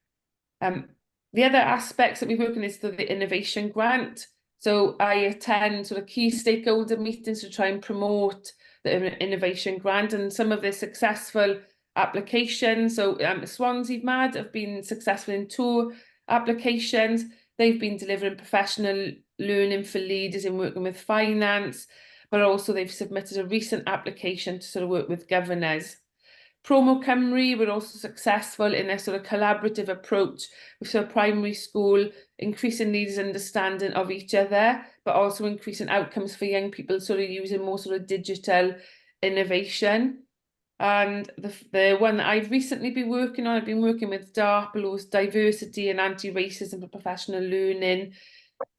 The other aspects that we work on is the innovation grant. So I attend sort of key stakeholder meetings to try and promote the innovation grant, and some of the successful applications. So Swansea MAD have been successful in 2 applications. They've been delivering professional learning for leaders in working with finance, but also they've submitted a recent application to sort of work with governors. Promo Cymru were also successful in a sort of collaborative approach with sort of primary school, increasing leaders' understanding of each other, but also increasing outcomes for young people, sort of using more sort of digital innovation. And the one that I've recently been working on, I've been working with DARPL's Diversity and Anti-Racism for Professional Learning.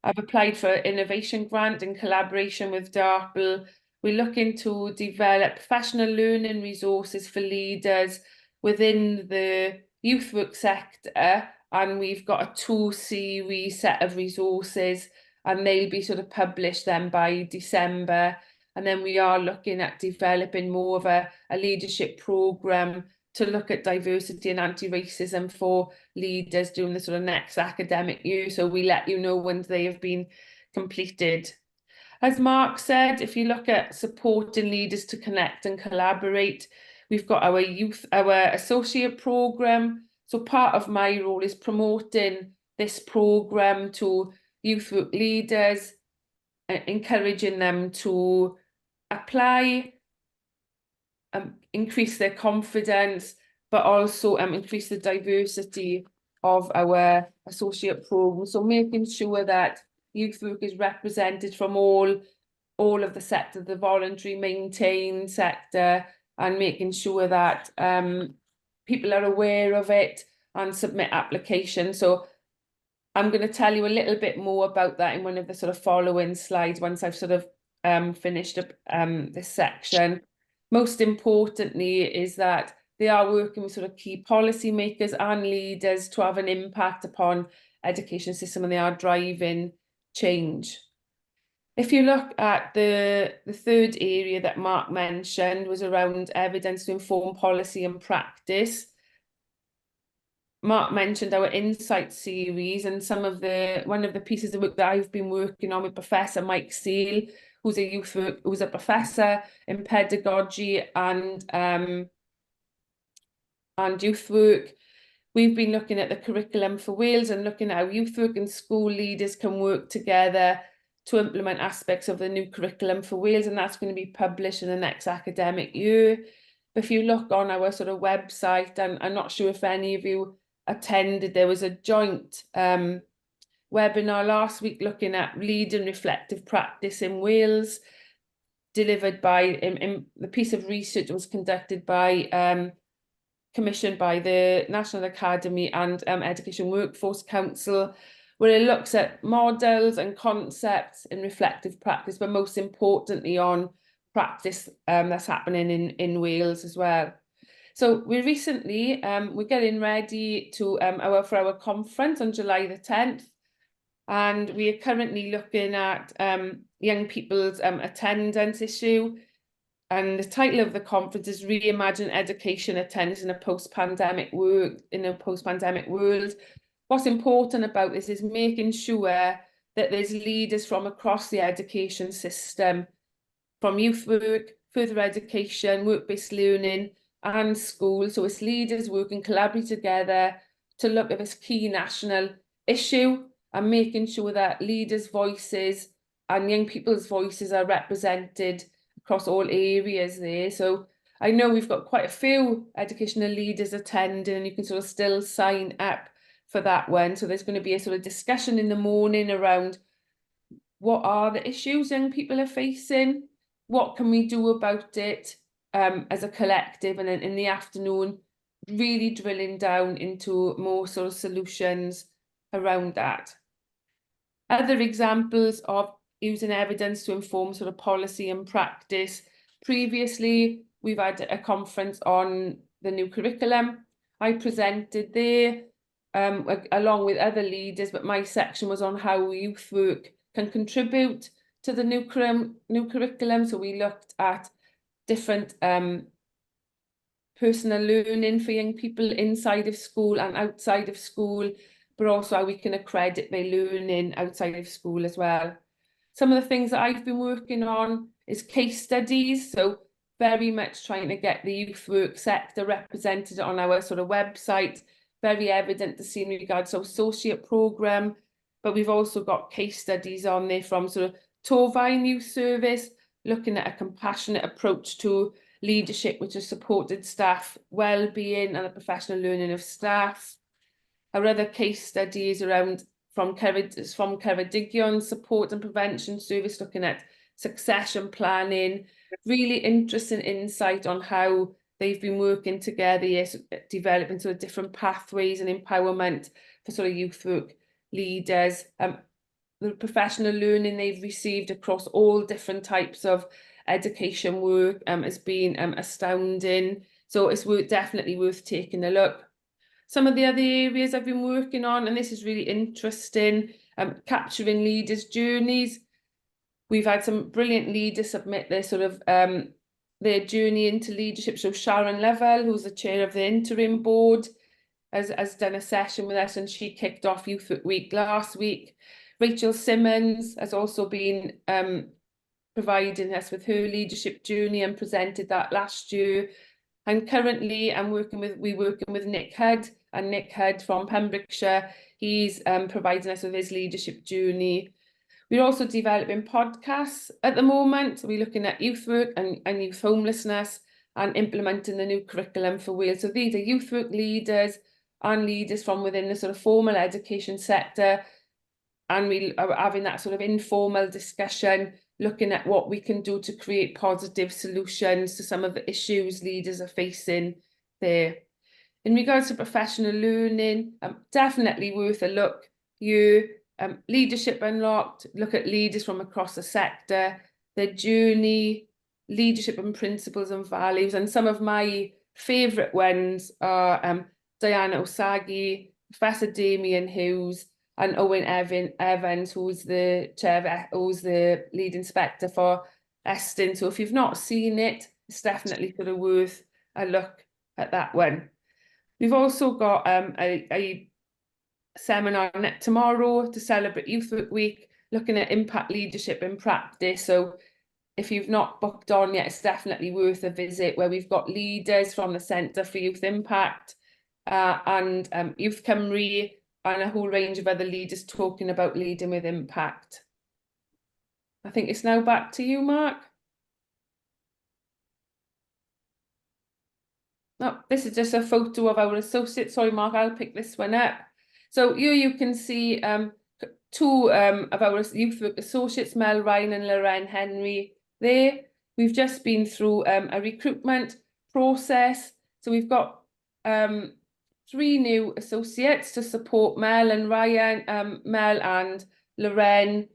I've applied for an innovation grant in collaboration with DARPL. We're looking to develop professional learning resources for leaders within the youth work sector, and we've got a 2-series set of resources, and they'll be sort of published then by December. And then we are looking at developing more of a leadership programme to look at diversity and anti-racism for leaders during the sort of next academic year. So we let you know when they have been completed. As Mark said, if you look at supporting leaders to connect and collaborate, we've got our associate programme. So part of my role is promoting this programme to youth work leaders, encouraging them to apply, increase their confidence, but also increase the diversity of our associate programs. So making sure that youth work is represented from all of the sector, the voluntary maintained sector, and making sure that people are aware of it and submit applications. So I'm going to tell you a little bit more about that in one of the sort of following slides once I've sort of finished up this section. Most importantly is that they are working with sort of key policymakers and leaders to have an impact upon education system, and they are driving change. If you look at the third area that Mark mentioned was around evidence to inform policy and practice. Mark mentioned our Insight series, and one of the pieces of work that I've been working on with Professor Mike Seal, who's a professor in pedagogy and youth work. We've been looking at the curriculum for Wales and looking at how youth work and school leaders can work together to implement aspects of the new curriculum for Wales, and that's going to be published in the next academic year. But if you look on our sort of website, and I'm not sure if any of you attended, there was a joint webinar last week looking at lead and reflective practice in Wales, delivered by, the piece of research was conducted by, commissioned by the National Academy and Education Workforce Council, where it looks at models and concepts in reflective practice, but most importantly on practice that's happening in Wales as well. So we recently, we're getting ready to for our conference on July the 10th, and we are currently looking at young people's attendance issue. And the title of the conference is Reimagine Education Attendance in a Post-Pandemic World. What's important about this is making sure that there's leaders from across the education system, from youth work, further education, work-based learning, and school. So it's leaders working collaboratively together to look at this key national issue and making sure that leaders' voices and young people's voices are represented across all areas there. So I know we've got quite a few educational leaders attending, and you can sort of still sign up for that one. So there's going to be a sort of discussion in the morning around what are the issues young people are facing, what can we do about it as a collective, and then in the afternoon really drilling down into more sort of solutions around that. Other examples of using evidence to inform sort of policy and practice. Previously, we've had a conference on the new curriculum. I presented there along with other leaders, but my section was on how youth work can contribute to the new curriculum. So we looked at different personal learning for young people inside of school and outside of school, but also how we can accredit their learning outside of school as well. Some of the things that I've been working on is case studies, so very much trying to get the youth work sector represented on our sort of website, very evident to see in regards to associate programme, but we've also got case studies on there from sort of Torvine Youth Service, looking at a compassionate approach to leadership, which has supported staff well-being and the professional learning of staff. Our other case studies around from Ceredigion Support and Prevention Service, looking at succession planning, really interesting insight on how they've been working together, yes, developing sort of different pathways and empowerment for sort of youth work leaders. The professional learning they've received across all different types of education work has been astounding. So it's definitely worth taking a look. Some of the other areas I've been working on, and this is really interesting, capturing leaders' journeys. We've had some brilliant leaders submit their sort of their journey into leadership. So Sharon Lovell, who's the chair of the interim board, has done a session with us, and she kicked off Youth Week last week. Rachel Simmons has also been providing us with her leadership journey and presented that last year. And currently we're working with Nick Hood, and Nick Hood from Pembrokeshire. He's providing us with his leadership journey. We're also developing podcasts at the moment. We're looking at youth work and youth homelessness, and implementing the new curriculum for Wales. So these are youth work leaders and leaders from within the sort of formal education sector, and we are having that sort of informal discussion, looking at what we can do to create positive solutions to some of the issues leaders are facing there. In regards to professional learning, definitely worth a look. Leadership Unlocked, look at leaders from across the sector, their journey, leadership and principles and values. And some of my favourite ones are Diana Osagi, Professor Damien Hughes, and Owen Evans, who's the lead inspector for Eston. So if you've not seen it, it's definitely sort of worth a look at that one. We've also got a seminar tomorrow to celebrate Youth Work Week, looking at impact leadership in practice. So if you've not booked on yet, it's definitely worth a visit, where we've got leaders from the Centre for Youth Impact and Youth Cymru, and a whole range of other leaders talking about leading with impact. I think it's now back to you, Mark. No, this is just a photo of our associates. Sorry, Mark, I'll pick this one up. So here you can see two of our youth work associates, Mel Ryan and Lorraine Henry there. We've just been through a recruitment process. So we've got 3 new associates to support Mel and Ryan, Mel and Lorraine.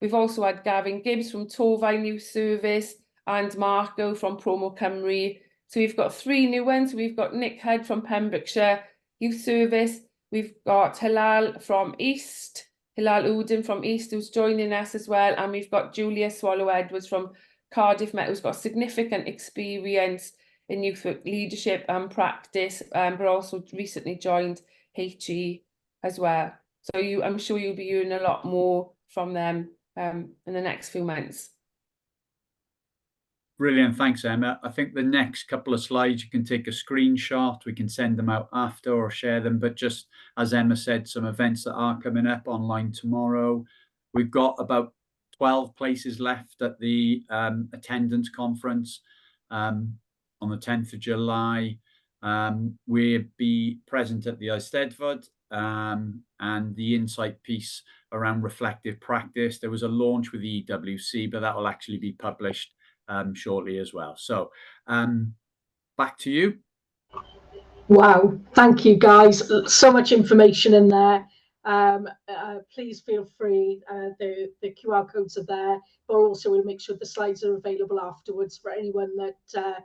We've also had Gavin Gibbs from Torfaen Youth Service and Marco from Promo Cymru. So we've got 3 new ones. We've got Nick Hudd from Pembrokeshire Youth Service. We've got Hilal from East, Hilal Udin from East, who's joining us as well. And we've got Julia Swallow-Edwards from Cardiff Met, who's got significant experience in youth work leadership and practice, but also recently joined HE as well. So I'm sure you'll be hearing a lot more from them in the next few months. Brilliant, thanks Emma. I think the next couple of slides you can take a screenshot, we can send them out after or share them, but just as Emma said, some events that are coming up online tomorrow. We've got about 12 places left at the attendance conference on the 10th of July. We'll be present at the Eisteddfod and the insight piece around reflective practice. There was a launch with the EWC, but that will actually be published shortly as well. So back to you. Wow, thank you guys. So much information in there. Please feel free, the QR codes are there, but also we'll make sure the slides are available afterwards for anyone that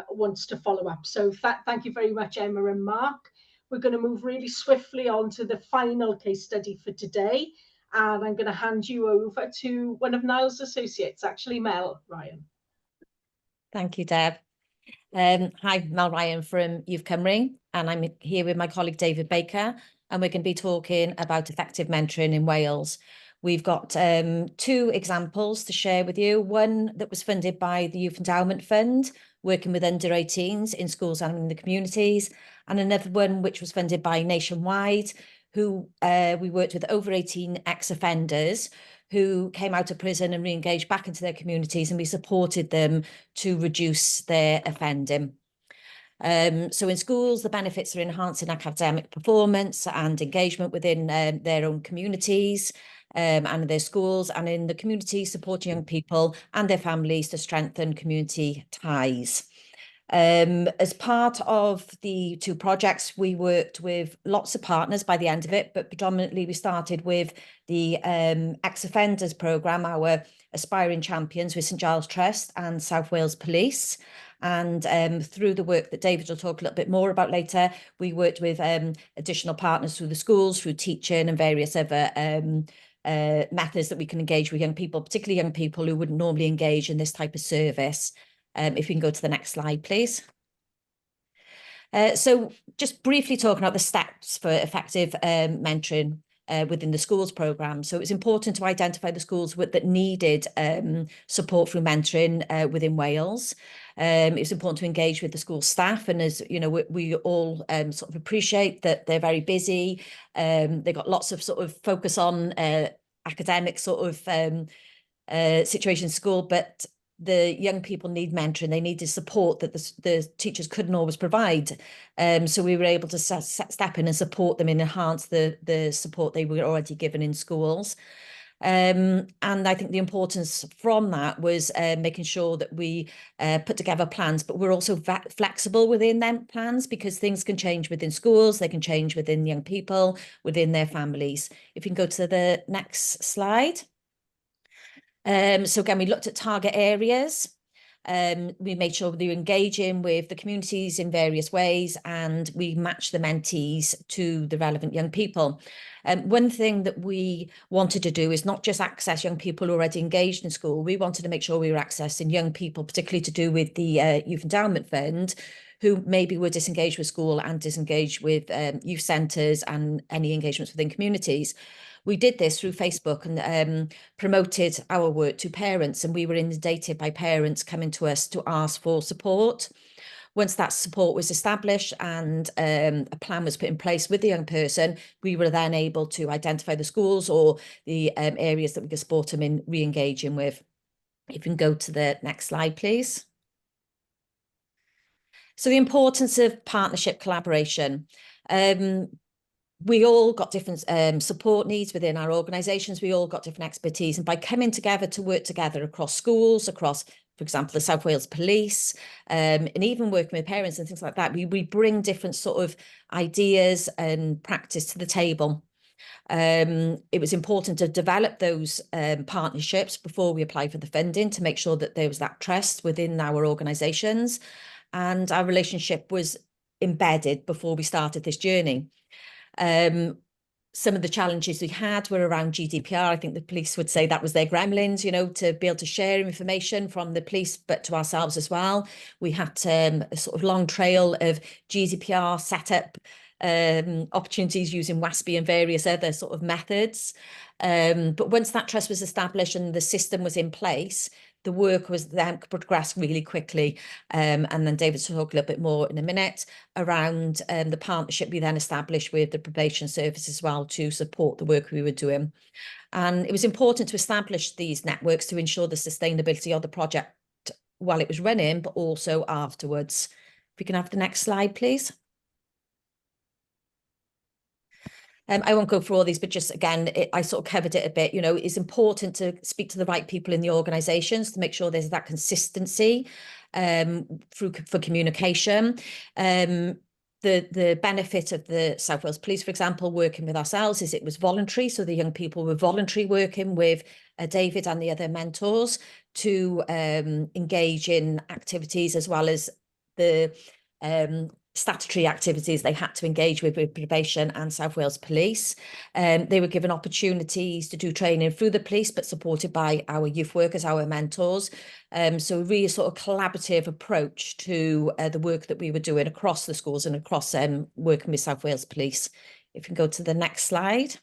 wants to follow up. So thank you very much, Emma and Mark. We're going to move really swiftly on to the final case study for today, and I'm going to hand you over to one of Niall's associates, actually Mel Ryan. Thank you, Deb. Hi, Mel Ryan from Youth Cymru, and I'm here with my colleague David Baker, and we're going to be talking about effective mentoring in Wales. We've got 2 examples to share with you. One that was funded by the Youth Endowment Fund, working with under 18s in schools and in the communities, and another one which was funded by Nationwide, who we worked with over 18 ex-offenders who came out of prison and re-engaged back into their communities, and we supported them to reduce their offending. So in schools, the benefits are enhancing academic performance and engagement within their own communities and their schools, and in the community, supporting young people and their families to strengthen community ties. As part of the 2 projects, we worked with lots of partners by the end of it, but predominantly we started with the ex-offenders programme, our aspiring champions with St Giles Trust and South Wales Police. And through the work that David will talk a little bit more about later, we worked with additional partners through the schools, through teaching and various other methods that we can engage with young people, particularly young people who wouldn't normally engage in this type of service. If we can go to the next slide, please. So just briefly talking about the steps for effective mentoring within the schools programme. So it's important to identify the schools that needed support through mentoring within Wales. It's important to engage with the school staff, and as you know, we all sort of appreciate that they're very busy. They've got lots of sort of focus on academic sort of situation in school, but the young people need mentoring. They needed support that the teachers couldn't always provide. So we were able to step in and support them and enhance the support they were already given in schools. And I think the importance from that was making sure that we put together plans, but we're also flexible within them plans, because things can change within schools, they can change within young people, within their families. If you can go to the next slide. So again, we looked at target areas. We made sure they were engaging with the communities in various ways, and we matched the mentees to the relevant young people. One thing that we wanted to do is not just access young people already engaged in school. We wanted to make sure we were accessing young people, particularly to do with the Youth Endowment Fund, who maybe were disengaged with school and disengaged with youth centres and any engagements within communities. We did this through Facebook and promoted our work to parents, and we were inundated by parents coming to us to ask for support. Once that support was established and a plan was put in place with the young person, we were then able to identify the schools or the areas that we could support them in re-engaging with. If you can go to the next slide, please. So the importance of partnership collaboration. We all got different support needs within our organisations. We all got different expertise. And by coming together to work together across schools, across, for example, the South Wales Police, and even working with parents and things like that, we bring different sort of ideas and practice to the table. It was important to develop those partnerships before we applied for the funding, to make sure that there was that trust within our organisations, and our relationship was embedded before we started this journey. Some of the challenges we had were around GDPR. I think the police would say that was their gremlins, you know, to be able to share information from the police, but to ourselves as well. We had a sort of long trail of GDPR setup opportunities using WASPI and various other sort of methods. But once that trust was established and the system was in place, the work was then progressed really quickly. And then David will talk a little bit more in a minute around the partnership we then established with the probation service as well to support the work we were doing. And it was important to establish these networks to ensure the sustainability of the project while it was running, but also afterwards. If we can have the next slide, please. I won't go through all these, but just again, I sort of covered it a bit. You know, it's important to speak to the right people in the organisations to make sure there's that consistency for communication. The benefit of the South Wales Police, for example, working with ourselves is it was voluntary. So the young people were voluntary working with David and the other mentors to engage in activities as well as the statutory activities they had to engage with probation and South Wales Police. They were given opportunities to do training through the police, but supported by our youth workers, our mentors. So a really sort of collaborative approach to the work that we were doing across the schools and across working with South Wales Police. If you can go to the next slide.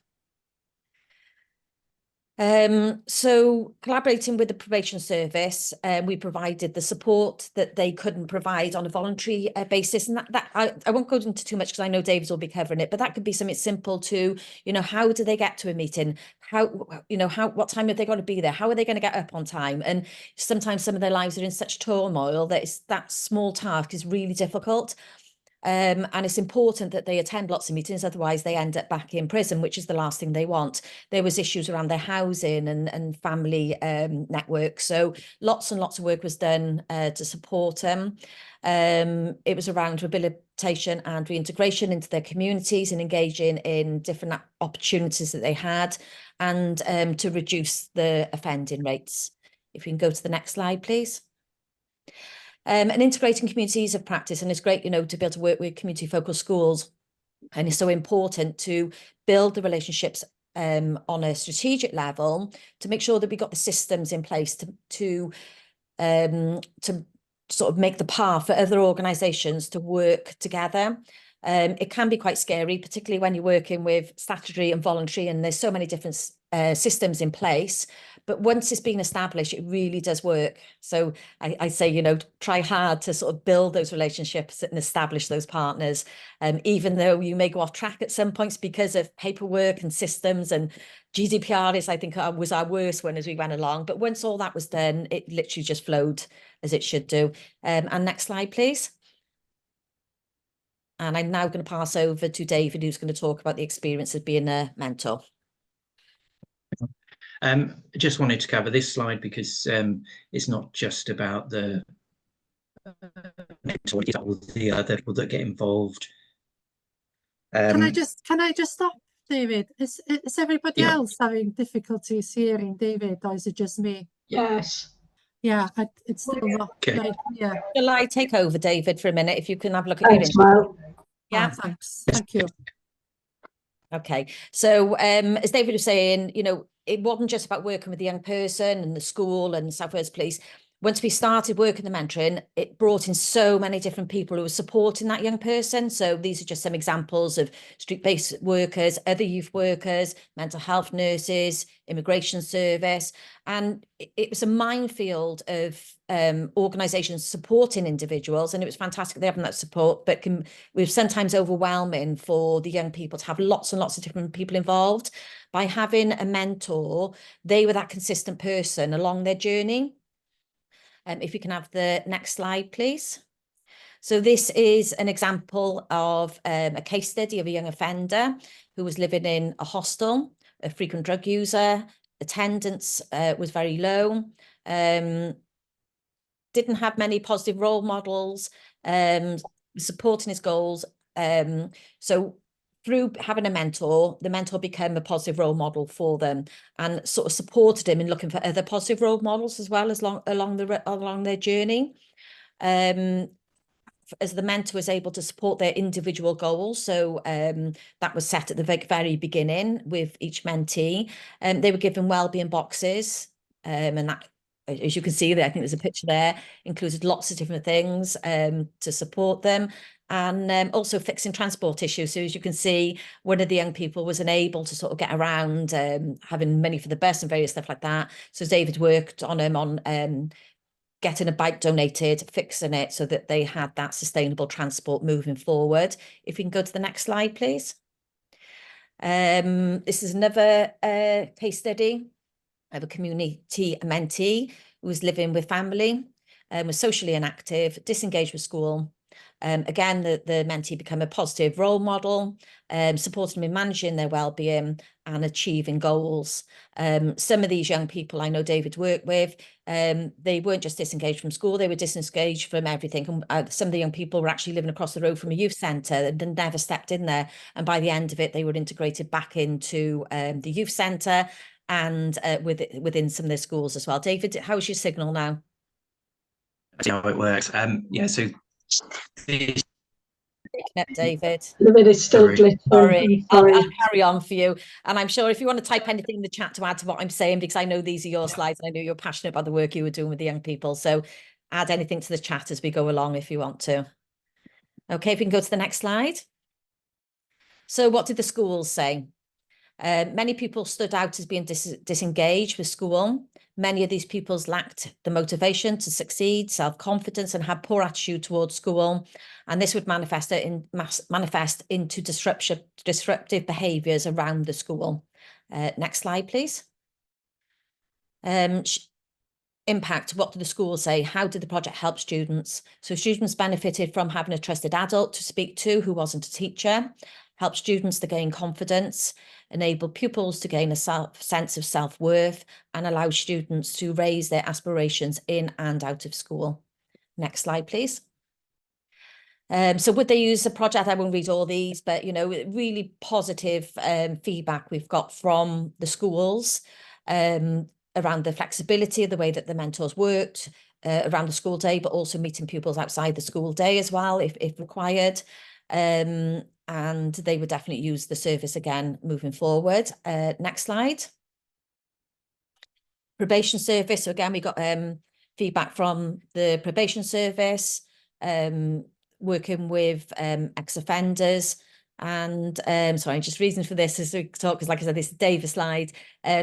So collaborating with the probation service, we provided the support that they couldn't provide on a voluntary basis. And I won't go into too much because I know David will be covering it, but that could be something simple to, you know, how do they get to a meeting? What time have they got to be there? How are they going to get up on time? And sometimes some of their lives are in such turmoil that that small task is really difficult. And it's important that they attend lots of meetings, otherwise they end up back in prison, which is the last thing they want. There was issues around their housing and family networks. So lots and lots of work was done to support them. It was around rehabilitation and reintegration into their communities and engaging in different opportunities that they had, and to reduce the offending rates. If we can go to the next slide, please. And integrating communities of practice. And it's great, you know, to be able to work with community focused schools. And it's so important to build the relationships on a strategic level to make sure that we got the systems in place to sort of make the path for other organisations to work together. It can be quite scary, particularly when you're working with statutory and voluntary, and there's so many different systems in place. But once it's been established, it really does work. So I say, you know, try hard to sort of build those relationships and establish those partners, even though you may go off track at some points because of paperwork and systems, and GDPR is, I think, was our worst one as we went along. But once all that was done, it literally just flowed as it should do. And next slide, please. And I'm now going to pass over to David, who's going to talk about the experience of being a mentor. I just wanted to cover this slide because it's not just about the mentor, it's all the other people that get involved. Can I just stop, David? Is everybody else having difficulties hearing David, or is it just me? Yes. Yeah, it's still not very clear. Shall I take over, David, for a minute? If you can have a look at Thanks, Mel. Yeah, thanks. Thank you. Okay, so as David was saying, you know, it wasn't just about working with the young person and the school and South Wales Police. Once we started working the mentoring, it brought in so many different people who were supporting that young person. So these are just some examples of street-based workers, other youth workers, mental health nurses, immigration service. And it was a minefield of organisations supporting individuals, and it was fantastic having that support, but it was sometimes overwhelming for the young people to have lots and lots of different people involved. By having a mentor, they were that consistent person along their journey. If you can have the next slide, please. So this is an example of a case study of a young offender who was living in a hostel, a frequent drug user. Attendance was very low, didn't have many positive role models, supporting his goals. So through having a mentor, the mentor became a positive role model for them and sort of supported him in looking for other positive role models as well as along their journey. As the mentor was able to support their individual goals. So that was set at the very beginning with each mentee. They were given wellbeing boxes, and that, as you can see there, I think there's a picture there, included lots of different things to support them, and also fixing transport issues. So as you can see, one of the young people was unable to sort of get around, having money for the bus and various stuff like that. So David worked on him on getting a bike donated, fixing it so that they had that sustainable transport moving forward. If you can go to the next slide, please. This is another case study of a community mentee who was living with family, was socially inactive, disengaged with school. Again, the mentee became a positive role model, supporting them in managing their well-being and achieving goals. Some of these young people I know David worked with, they weren't just disengaged from school, they were disengaged from everything. And some of the young people were actually living across the road from a youth centre and never stepped in there. And by the end of it, they were integrated back into the youth centre and within some of their schools as well. David, how's your signal now? I see how it works. Yeah, so this... David. The bit is still glitching. Sorry, I'll carry on for you. And I'm sure if you want to type anything in the chat to add to what I'm saying, because I know these are your slides and I know you're passionate about the work you were doing with the young people. So add anything to the chat as we go along if you want to. Okay, if we can go to the next slide. So what did the schools say? Many people stood out as being disengaged with school. Many of these pupils lacked the motivation to succeed, self-confidence, and had poor attitude towards school. And this would manifest into disruptive behaviours around the school. Next slide, please. Impact, what did the school say? How did the project help students? So students benefited from having a trusted adult to speak to who wasn't a teacher, help students to gain confidence, enable pupils to gain a sense of self-worth, and allow students to raise their aspirations in and out of school. Next slide, please. So would they use the project? I won't read all these, but, you know, really positive feedback we've got from the schools around the flexibility of the way that the mentors worked around the school day, but also meeting pupils outside the school day as well, if required. And they would definitely use the service again moving forward. Next slide. Probation service. So again, we got feedback from the probation service. working with ex-offenders. And sorry, just reason for this is to talk, because like I said, this is David's slide.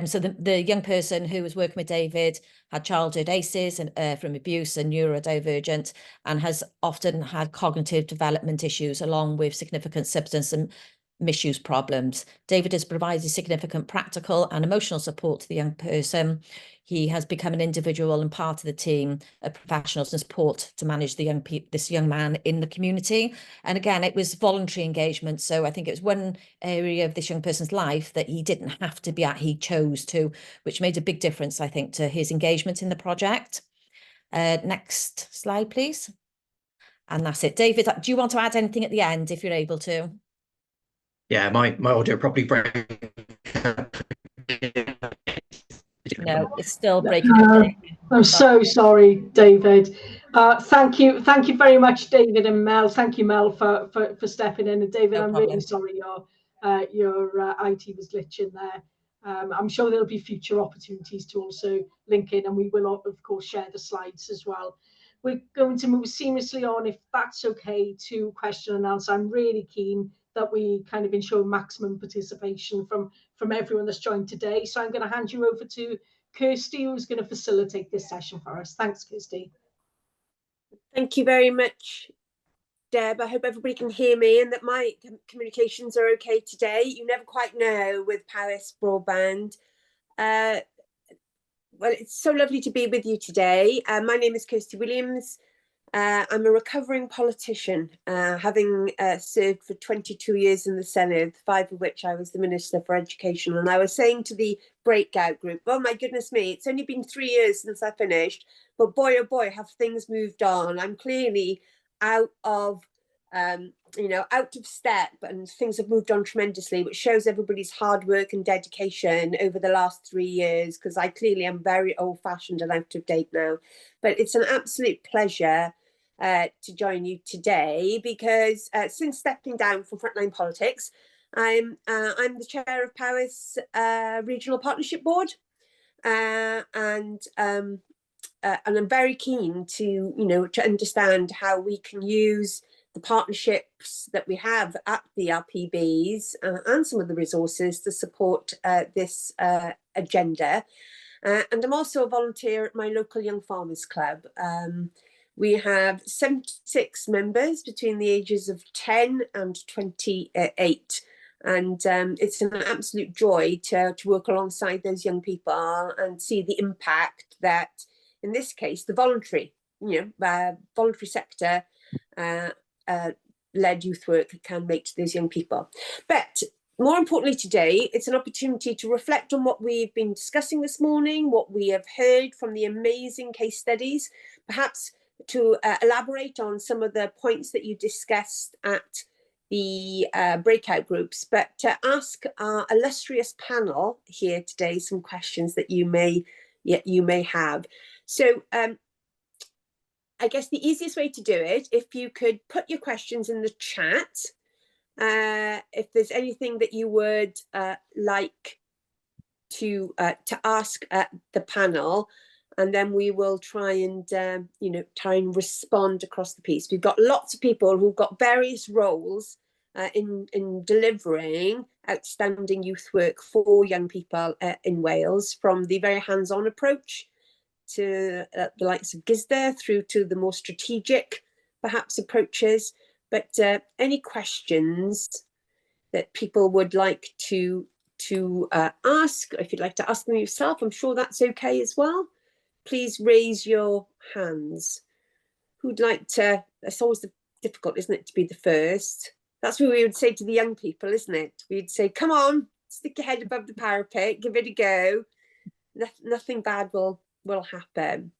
So the young person who was working with David had childhood ACEs and from abuse and neurodivergent, and has often had cognitive development issues along with significant substance and misuse problems. David has provided significant practical and emotional support to the young person. He has become an individual and part of the team of professionals and support to manage this young man in the community. And again, it was voluntary engagement. So I think it was one area of this young person's life that he didn't have to be at, he chose to, which made a big difference, I think, to his engagement in the project. Next slide, please. And that's it. David, do you want to add anything at the end if you're able to? Yeah, my audio probably broke. No, it's still breaking up. I'm so sorry, David. Thank you very much, David and Mel. Thank you, Mel, for stepping in. And David, I'm really sorry your IT was glitching there. I'm sure there'll be future opportunities to also link in, and we will, of course, share the slides as well. We're going to move seamlessly on, if that's okay, to question and answer. I'm really keen that we kind of ensure maximum participation from everyone that's joined today. So I'm going to hand you over to Kirsty, who's going to facilitate this session for us. Thanks, Kirsty. Thank you very much, Deb. I hope everybody can hear me and that my communications are okay today. You never quite know with Paris broadband. Well, it's so lovely to be with you today. My name is Kirsty Williams. I'm a recovering politician, having served for 22 years in the Senedd, 5 of which I was the Minister for Education. And I was saying to the breakout group, oh my goodness me, it's only been 3 years since I finished, but boy, oh boy, have things moved on. I'm clearly out of, out of step, and things have moved on tremendously, which shows everybody's hard work and dedication over the last 3 years, because I clearly am very old fashioned and out of date now. But it's an absolute pleasure to join you today, because since stepping down from frontline politics, I'm the chair of Powys Regional Partnership Board, and I'm very keen to to understand how we can use the partnerships that we have at the RPBs and some of the resources to support this agenda. And I'm also a volunteer at my local Young Farmers Club. We have 76 members between the ages of 10 and 28. And it's an absolute joy to work alongside those young people and see the impact that, in this case, the voluntary sector led youth work can make to those young people. But more importantly today, it's an opportunity to reflect on what we've been discussing this morning, what we have heard from the amazing case studies, perhaps to elaborate on some of the points that you discussed at the breakout groups, but to ask our illustrious panel here today some questions that you may have. So I guess the easiest way to do it, if you could put your questions in the chat, if there's anything that you would like to ask the panel, and then we will try and respond across the piece. We've got lots of people who've got various roles in delivering outstanding youth work for young people in Wales, from the very hands-on approach to the likes of GCG through to the more strategic, perhaps, approaches. But any questions that people would like to ask, if you'd like to ask them yourself, I'm sure that's okay as well. Please raise your hands. Who'd like to? It's always difficult, isn't it, to be the first? That's what we would say to the young people, isn't it? We'd say, come on, stick your head above the parapet, give it a go. Nothing bad will happen.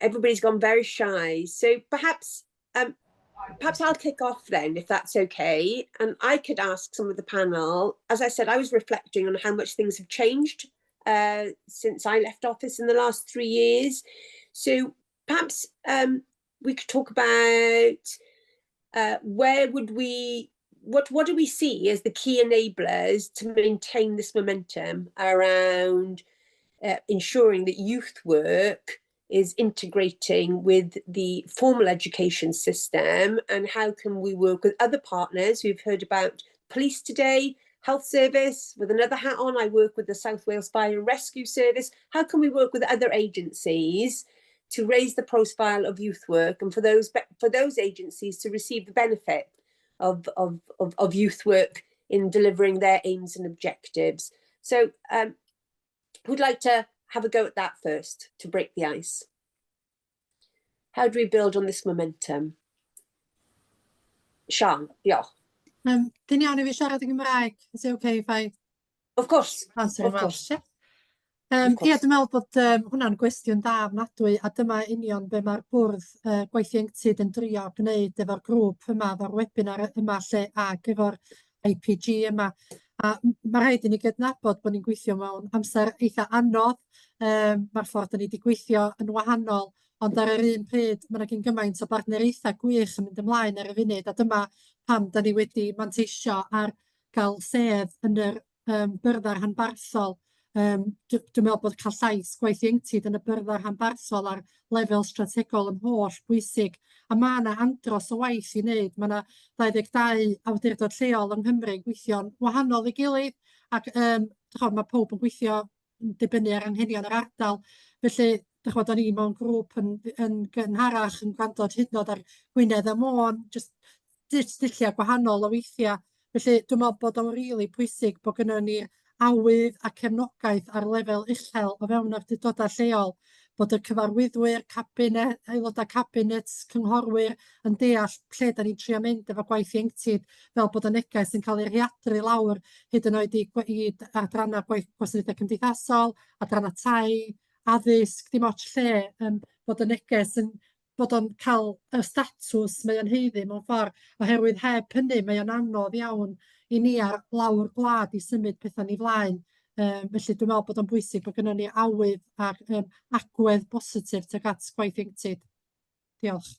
Everybody's gone very shy. So perhaps I'll kick off then, if that's okay. And I could ask some of the panel. As I said, I was reflecting on how much things have changed since I left office in the last 3 years. So perhaps we could talk about what do we see as the key enablers to maintain this momentum around ensuring that youth work is integrating with the formal education system, and how can we work with other partners? We've heard about police today, health service. With another hat on, I work with the South Wales Fire and Rescue Service. How can we work with other agencies to raise the profile of youth work, and for those agencies to receive the benefit of youth work in delivering their aims and objectives? So who'd like to have a go at that first to break the ice? How do we build on this momentum? Sian, diolch. Dyn iawn I fi siarad yn Gymraeg. Is it okay if I Of course. answer Of in Welsh? course. Yeah. Ie, dwi'n meddwl bod hwnna'n gwestiwn da ofnadwy, a dyma union be mae'r bwrdd gweithio ieuenctid yn drio gwneud efo'r grŵp yma, efo'r webinar yma lle, ac efo'r IPG yma. A mae rhaid i ni gydnabod bod ni'n gweithio mewn amser eitha anodd. Mae'r ffordd da ni wedi gweithio yn wahanol, ond ar yr un pryd mae yna gymaint o bartneriaethau gwych yn mynd ymlaen ar y funud, a dyma pam da ni wedi manteisio ar gael sedd yn yr byrdda'r rhanbarthol. Dwi'n meddwl bod cael llais gwaith ieuenctid yn y byrdda'r rhanbarthol ar lefel strategol yn holl bwysig, a mae yna andros o waith i wneud. Mae yna 22 awdurdod lleol yng Nghymru yn gweithio'n wahanol i gilydd, ac mae pob yn gweithio yn dibynnu ar anghenion yr ardal. Felly, da ni mewn grŵp yn gynharach yn gwrando hyd yn oed ar Gwynedd a Môn, jyst dulliau gwahanol o weithiau. Felly, dwi'n meddwl bod o'n rili pwysig bod gynnon ni awydd a cefnogaeth ar lefel uchel o fewn awdurdodau lleol, bod y cyfarwyddwyr, cabinet, aelodau cabinet, cynghorwyr yn deall lle da ni'n trio mynd efo gwaith ieuenctid, fel bod y neges yn cael ei rhiadru lawr hyd yn oed i adrannau gwasanaethau cymdeithasol, adrannau tai, addysg, dim ots lle, bod y neges yn bod o'n cael y statws mae o'n heiddi mewn ffordd, oherwydd heb hynny mae o'n anodd iawn i ni ar lawr gwlad i symud pethau ni flaen. Felly dwi'n meddwl bod o'n bwysig bod gynnon ni awydd ac agwedd positif tuag at gwaith ieuenctid. Diolch.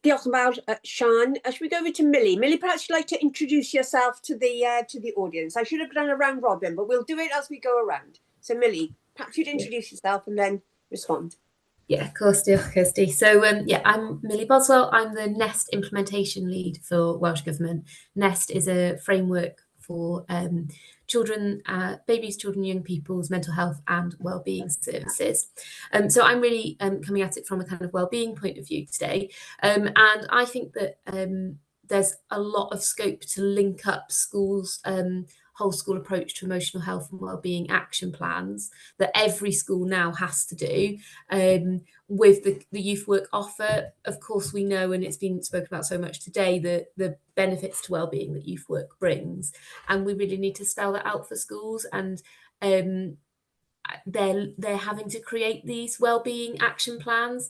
Diolch yn fawr, Sian. Should we go over to Millie? Millie, perhaps you'd like to introduce yourself to the audience. I should have done a round robin, but we'll do it as we go around. So Millie, perhaps you'd introduce yourself and then respond. Yeah, of course, diolch, Kirsty. So, I'm Millie Boswell. I'm the NEST implementation lead for Welsh Government. NEST is a framework for children, babies, children, young people's mental health and wellbeing services. So I'm really coming at it from a kind of wellbeing point of view today. And I think that there's a lot of scope to link up schools' whole school approach to emotional health and wellbeing action plans that every school now has to do with the youth work offer. Of course, we know, and it's been spoken about so much today, the benefits to wellbeing that youth work brings, and we really need to spell that out for schools. And they're having to create these wellbeing action plans.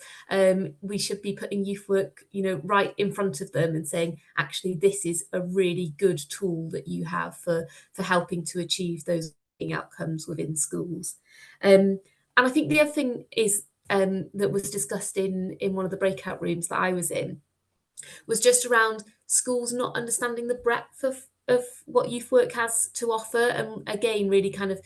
We should be putting youth work, right in front of them and saying, actually, this is a really good tool that you have for helping to achieve those outcomes within schools. And I think the other thing is that was discussed in one of the breakout rooms that I was in was just around schools not understanding the breadth of what youth work has to offer, and again really kind of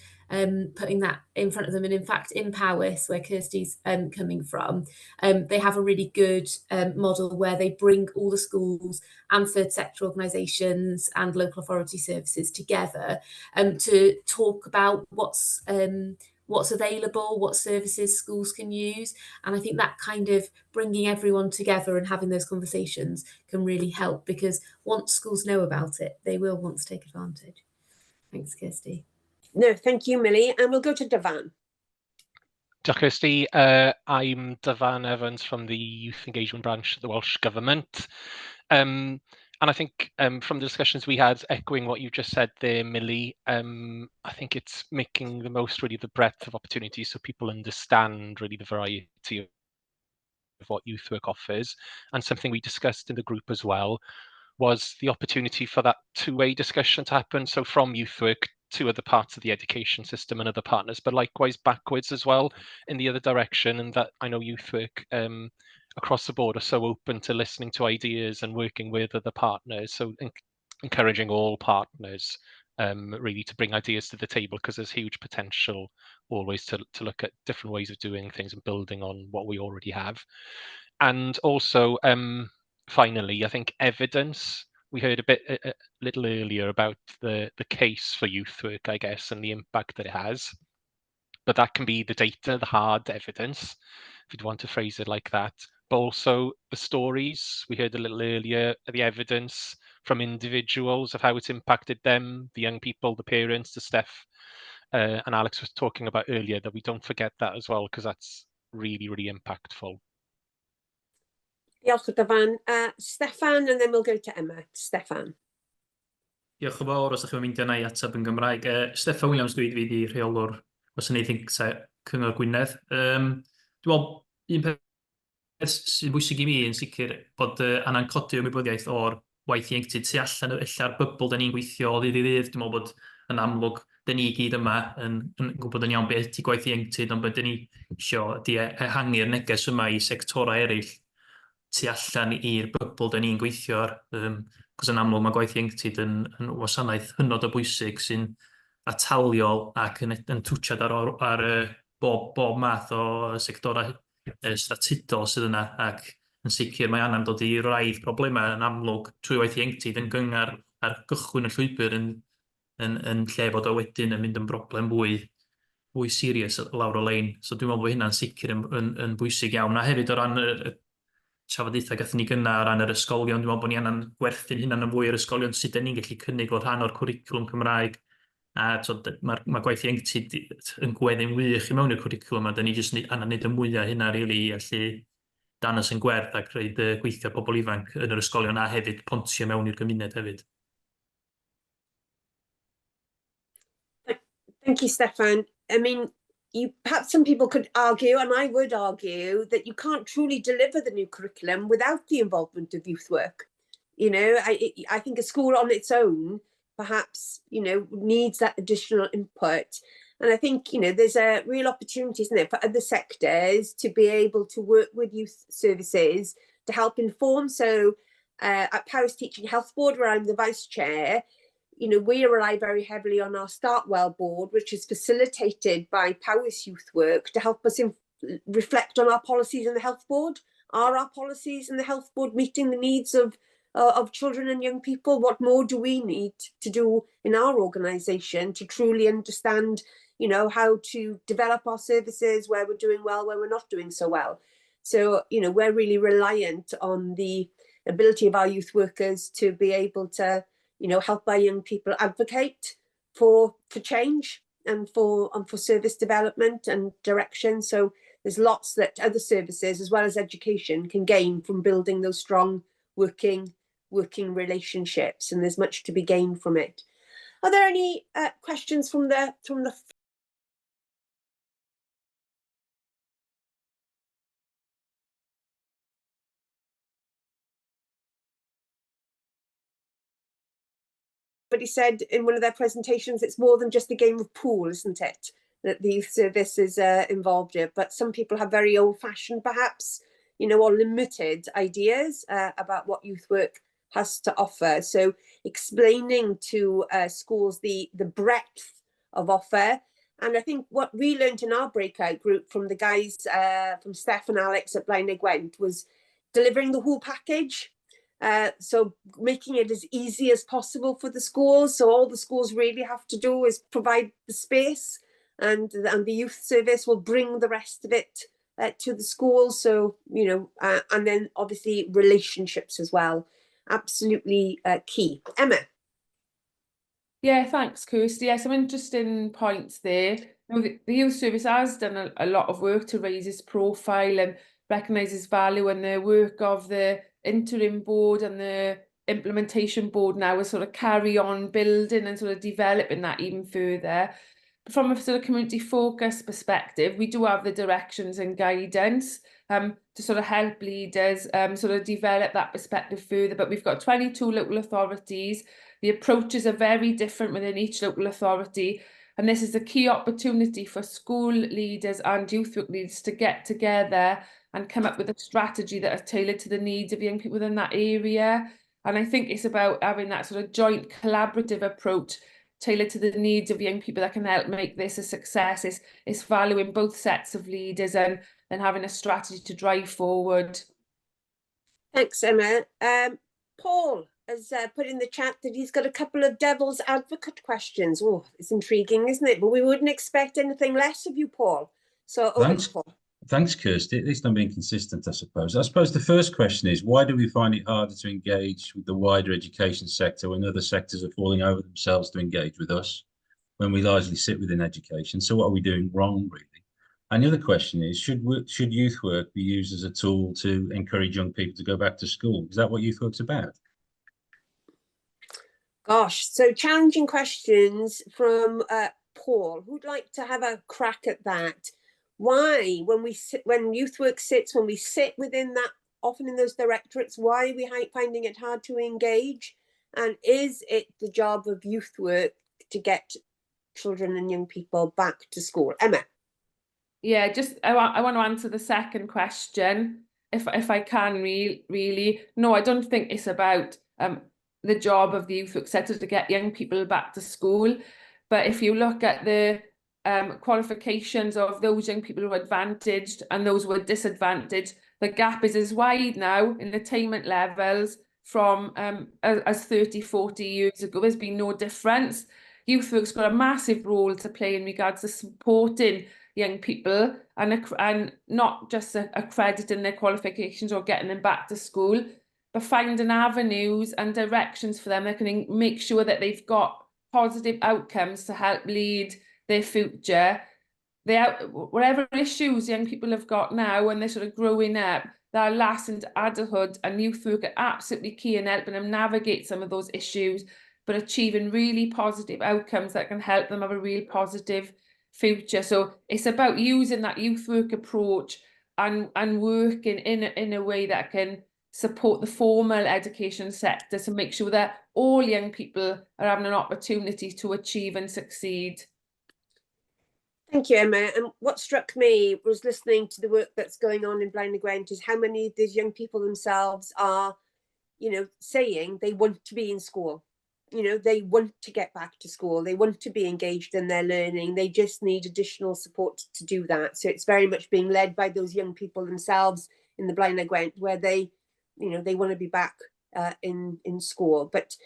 putting that in front of them. And in fact, in Powys, where Kirsty's coming from, they have a really good model where they bring all the schools and third sector organisations and local authority services together to talk about what's available, what services schools can use. And I think that kind of bringing everyone together and having those conversations can really help, because once schools know about it, they will want to take advantage. Thanks, Kirsty. No, thank you, Millie. And we'll go to Dyfan. Diolch, Kirsty. I'm Dyfan Evans from the Youth Engagement Branch of the Welsh Government. And I think from the discussions we had, echoing what you just said there, Millie, I think it's making the most really the breadth of opportunities so people understand really the variety of what youth work offers. And something we discussed in the group as well was the opportunity for that two-way discussion to happen. So from youth work to other parts of the education system and other partners, but likewise backwards as well in the other direction. And that I know youth work across the board are so open to listening to ideas and working with other partners. So encouraging all partners really to bring ideas to the table, because there's huge potential always to look at different ways of doing things and building on what we already have. And also, finally, I think evidence. We heard a little earlier about the case for youth work, I guess, and the impact that it has. But that can be the data, the hard evidence, if you'd want to phrase it like that. But also the stories. We heard a little earlier, the evidence from individuals of how it's impacted them, the young people, the parents, the Steph and Alex was talking about earlier, that we don't forget that as well, because that's really, really impactful. Diolch o Dyfan. Steffan, and then we'll go to Emma. Steffan. Diolch yn fawr os ydych chi'n mynd i ateb yn Gymraeg. Steffan Williams dwi di rheolwr gwasanaethu Cyngor Gwynedd. Dwi'n meddwl, un peth sy'n bwysig i mi yn sicr bod angen codi ymwybyddiaeth o'r waith ieuenctid tu allan ella'r bybl da ni'n gweithio o ddydd i ddydd. Dwi'n meddwl bod yn amlwg da ni gyd yma yn gwybod yn iawn beth ydy gwaith ieuenctid, ond beth da ni eisiau ydy ehangu'r neges yma i sectorau eraill tu allan i'r bybl da ni'n gweithio ar. Cos yn amlwg mae gwaith ieuenctid yn wasanaeth hynod o bwysig sy'n ataliol ac yn twtsiad ar bob math o sectorau statudol sydd yna, ac yn sicr mae angen dod i raidd problemau yn amlwg trwy waith ieuenctid yn gyngar ar gychwyn y llwybr yn lle bod o wedyn yn mynd yn broblem fwy serious lawr o lein. So dwi'n meddwl bod hynna'n sicr yn bwysig iawn. A hefyd o ran trafodaethau gathon ni gynnar ran yr ysgolion, dwi'n meddwl bod ni angen gwerthu'n hynna'n yn fwy yr ysgolion sydd ni'n gallu cynnig fel rhan o'r cwricwlwm Cymraeg. A mae gwaith ieuenctid yn gweddu'n wych i mewn i'r cwricwlwm, a da ni jyst angen neud y mwyaf hynna rili, allu danos yn gwerth ac roed gweithio pobl ifanc yn yr ysgolion a hefyd pontio mewn i'r gymuned hefyd. Thank you, Steffan. I mean, perhaps some people could argue, and I would argue, that you can't truly deliver the new curriculum without the involvement of youth work. You know, I think a school on its own perhaps, needs that additional input. And I think, there's a real opportunity, isn't there, for other sectors to be able to work with youth services to help inform. So at Powys Teaching Health Board, where I'm the vice chair, we rely very heavily on our Startwell board, which is facilitated by Powys Youth Work to help us reflect on our policies in the health board. Are our policies in the health board meeting the needs of children and young people? What more do we need to do in our organisation to truly understand, how to develop our services, where we're doing well, where we're not doing so well? So, we're really reliant on the ability of our youth workers to be able to help our young people advocate for change and for service development and direction. So there's lots that other services as well as education can gain from building those strong working relationships, and there's much to be gained from it. Are there any questions from the Somebody said in one of their presentations, it's more than just a game of pool, isn't it? That the youth service is involved in. But some people have very old-fashioned, perhaps, or limited ideas about what youth work has to offer. So explaining to schools the breadth of offer. And I think what we learned in our breakout group from the guys, from Steph and Alex at Blaenau Gwent, was delivering the whole package. So making it as easy as possible for the schools. So all the schools really have to do is provide the space, and the youth service will bring the rest of it to the schools. So, and then obviously relationships as well. Absolutely key. Emma. Yeah, thanks, Kirsty. Yeah, some interesting points there. The youth service has done a lot of work to raise its profile and recognise its value, and the work of the interim board and the implementation board now is sort of carry on building and sort of developing that even further. But from a sort of community focus perspective, we do have the directions and guidance to sort of help leaders sort of develop that perspective further. But we've got 22 local authorities. The approaches are very different within each local authority. And this is a key opportunity for school leaders and youth work leaders to get together and come up with a strategy that is tailored to the needs of young people within that area. And I think it's about having that sort of joint collaborative approach tailored to the needs of young people that can help make this a success. It's valuing both sets of leaders and having a strategy to drive forward. Thanks, Emma. Paul has put in the chat that he's got a couple of devil's advocate questions. Oh, it's intriguing, isn't it? But we wouldn't expect anything less of you, Paul. So over to Paul. Thanks, Kirsty. At least I'm being consistent, I suppose. I suppose the first question is, why do we find it harder to engage with the wider education sector when other sectors are falling over themselves to engage with us, when we largely sit within education? So what are we doing wrong, really? And the other question is, should youth work be used as a tool to encourage young people to go back to school? Is that what youth work's about? Gosh, so challenging questions from Paul. Who'd like to have a crack at that? Why, when youth work sits, when we sit within that, often in those directorates, why are we finding it hard to engage? And is it the job of youth work to get children and young people back to school? Emma? Yeah, I want to answer the second question, if I can, really. No, I don't think it's about the job of the youth work sector to get young people back to school. But if you look at the qualifications of those young people who are advantaged and those who are disadvantaged, the gap is as wide now in attainment levels from as 30, 40 years ago. There's been no difference. Youth work's got a massive role to play in regards to supporting young people and not just accrediting their qualifications or getting them back to school, but finding avenues and directions for them that can make sure that they've got positive outcomes to help lead their future. Whatever issues young people have got now when they're sort of growing up, they're last into adulthood, and youth work are absolutely key in helping them navigate some of those issues, but achieving really positive outcomes that can help them have a real positive future. So it's about using that youth work approach and working in a way that can support the formal education sector to make sure that all young people are having an opportunity to achieve and succeed. Thank you, Emma. And what struck me was listening to the work that's going on in Blaenau Gwent is how many of these young people themselves are, saying they want to be in school. They want to get back to school. They want to be engaged in their learning. They just need additional support to do that. So it's very much being led by those young people themselves in the Blaenau Gwent, where they want to be back in school. But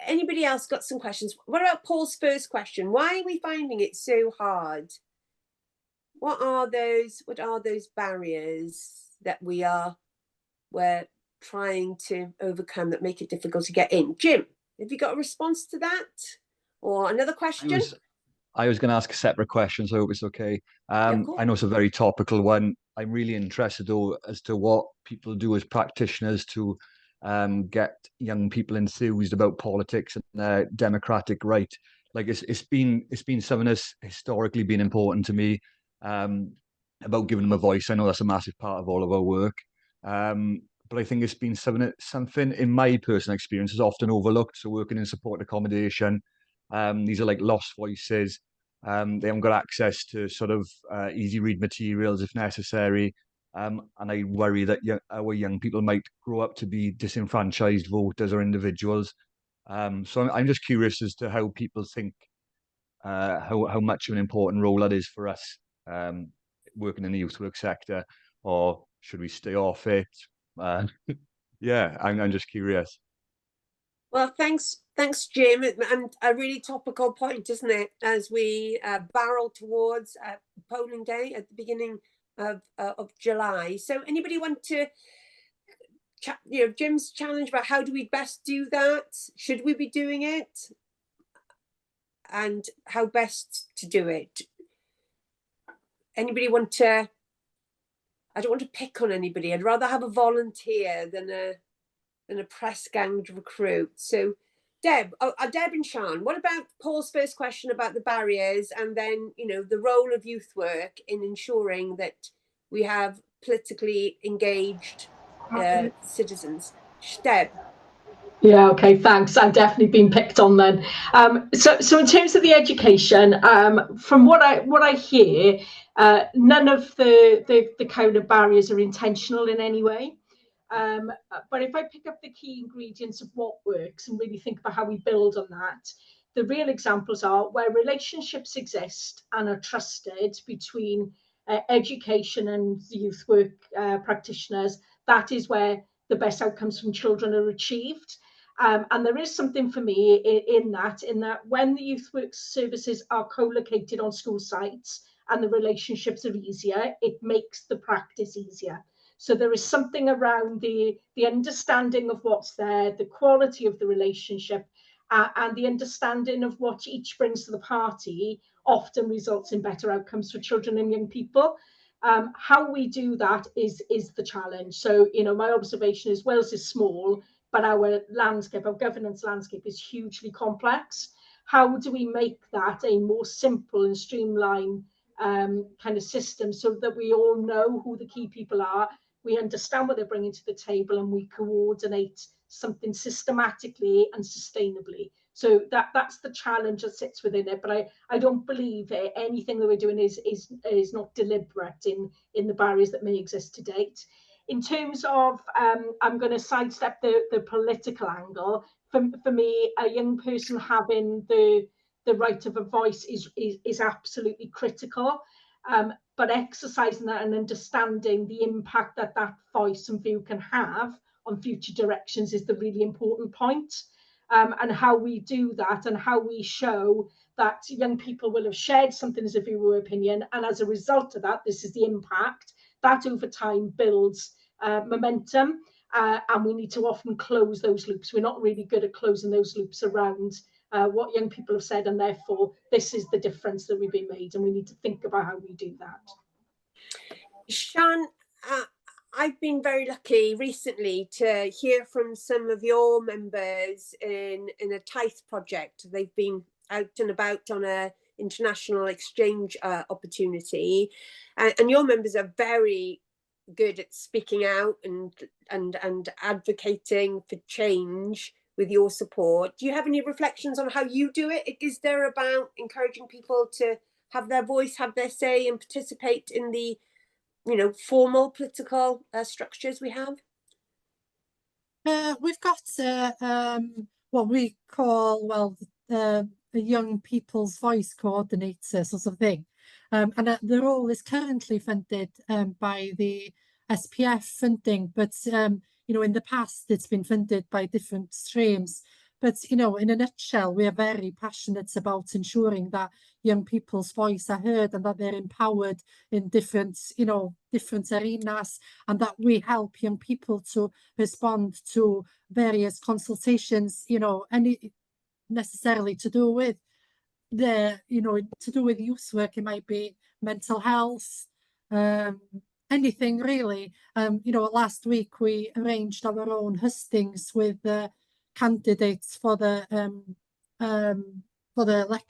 anybody else got some questions? What about Paul's first question? Why are we finding it so hard? What are those barriers that we're trying to overcome that make it difficult to get in? Jim, have you got a response to that? Or another question? I was going to ask a separate question, so I hope it's okay. I know it's a very topical one. I'm really interested, though, as to what people do as practitioners to get young people enthused about politics and their democratic right. Like it's been something that's historically been important to me, about giving them a voice. I know that's a massive part of all of our work. But I think it's been something in my personal experience is often overlooked. So working in support accommodation, these are like lost voices. They haven't got access to sort of easy read materials if necessary. And I worry that our young people might grow up to be disenfranchised voters or individuals. So I'm just curious as to how people think, how much of an important role that is for us working in the youth work sector, or should we stay off it? Yeah, I'm just curious. Well, thanks, Jim. And a really topical point, isn't it? As we barrel towards polling day at the beginning of July. So, anybody want to, Jim's challenge about how do we best do that? Should we be doing it? And how best to do it? Anybody want to? I don't want to pick on anybody. I'd rather have a volunteer than a press ganged recruit. So Deb and Sian, what about Paul's first question about the barriers and then, the role of youth work in ensuring that we have politically engaged citizens? Deb. Yeah, okay, thanks. I've definitely been picked on then. So in terms of the education, from what I hear, none of the kind of barriers are intentional in any way. But if I pick up the key ingredients of what works and really think about how we build on that, the real examples are where relationships exist and are trusted between education and youth work practitioners. That is where the best outcomes from children are achieved. And there is something for me in that when the youth work services are co-located on school sites and the relationships are easier, it makes the practice easier. So there is something around the understanding of what's there, the quality of the relationship, and the understanding of what each brings to the party often results in better outcomes for children and young people. How we do that is the challenge. So, you know, my observation is Wales is small, but our landscape, our governance landscape is hugely complex. How do we make that a more simple and streamlined kind of system so that we all know who the key people are, we understand what they're bringing to the table, and we coordinate something systematically and sustainably? So that's the challenge that sits within it. But I don't believe anything that we're doing is not deliberate in the barriers that may exist to date. In terms of, I'm going to sidestep the political angle. For me, a young person having the right of a voice is absolutely critical. But exercising that and understanding the impact that voice and view can have on future directions is the really important point. And how we do that and how we show that young people will have shared something as a view or opinion, and as a result of that, this is the impact that over time builds momentum, and we need to often close those loops. We're not really good at closing those loops around what young people have said, and therefore this is the difference that we've been made, and we need to think about how we do that. Sian, I've been very lucky recently to hear from some of your members in a TICE project. They've been out and about on a international exchange opportunity, and your members are very good at speaking out and advocating for change with your support. Do you have any reflections on how you do it? Is there about encouraging people to have their voice, have their say, and participate in the formal political structures we have? We've got what we call, a young people's voice coordinator sort of thing. And the role is currently funded by the SPF funding, but in the past it's been funded by different streams. But in a nutshell, we are very passionate about ensuring that young people's voice are heard and that they're empowered in different arenas, and that we help young people to respond to various consultations, any necessarily to do with youth work. It might be mental health, anything really. Last week we arranged our own hustings with candidates for the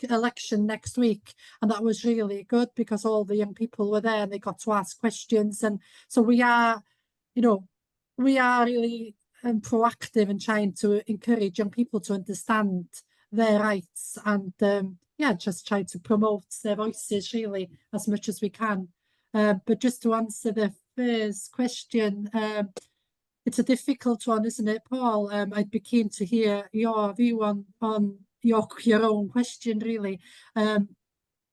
election next week, and that was really good because all the young people were there and they got to ask questions. And so we are really proactive in trying to encourage young people to understand their rights and just try to promote their voices really as much as we can. But just to answer the first question, it's a difficult one, isn't it, Paul? I'd be keen to hear your view on your own question, really. But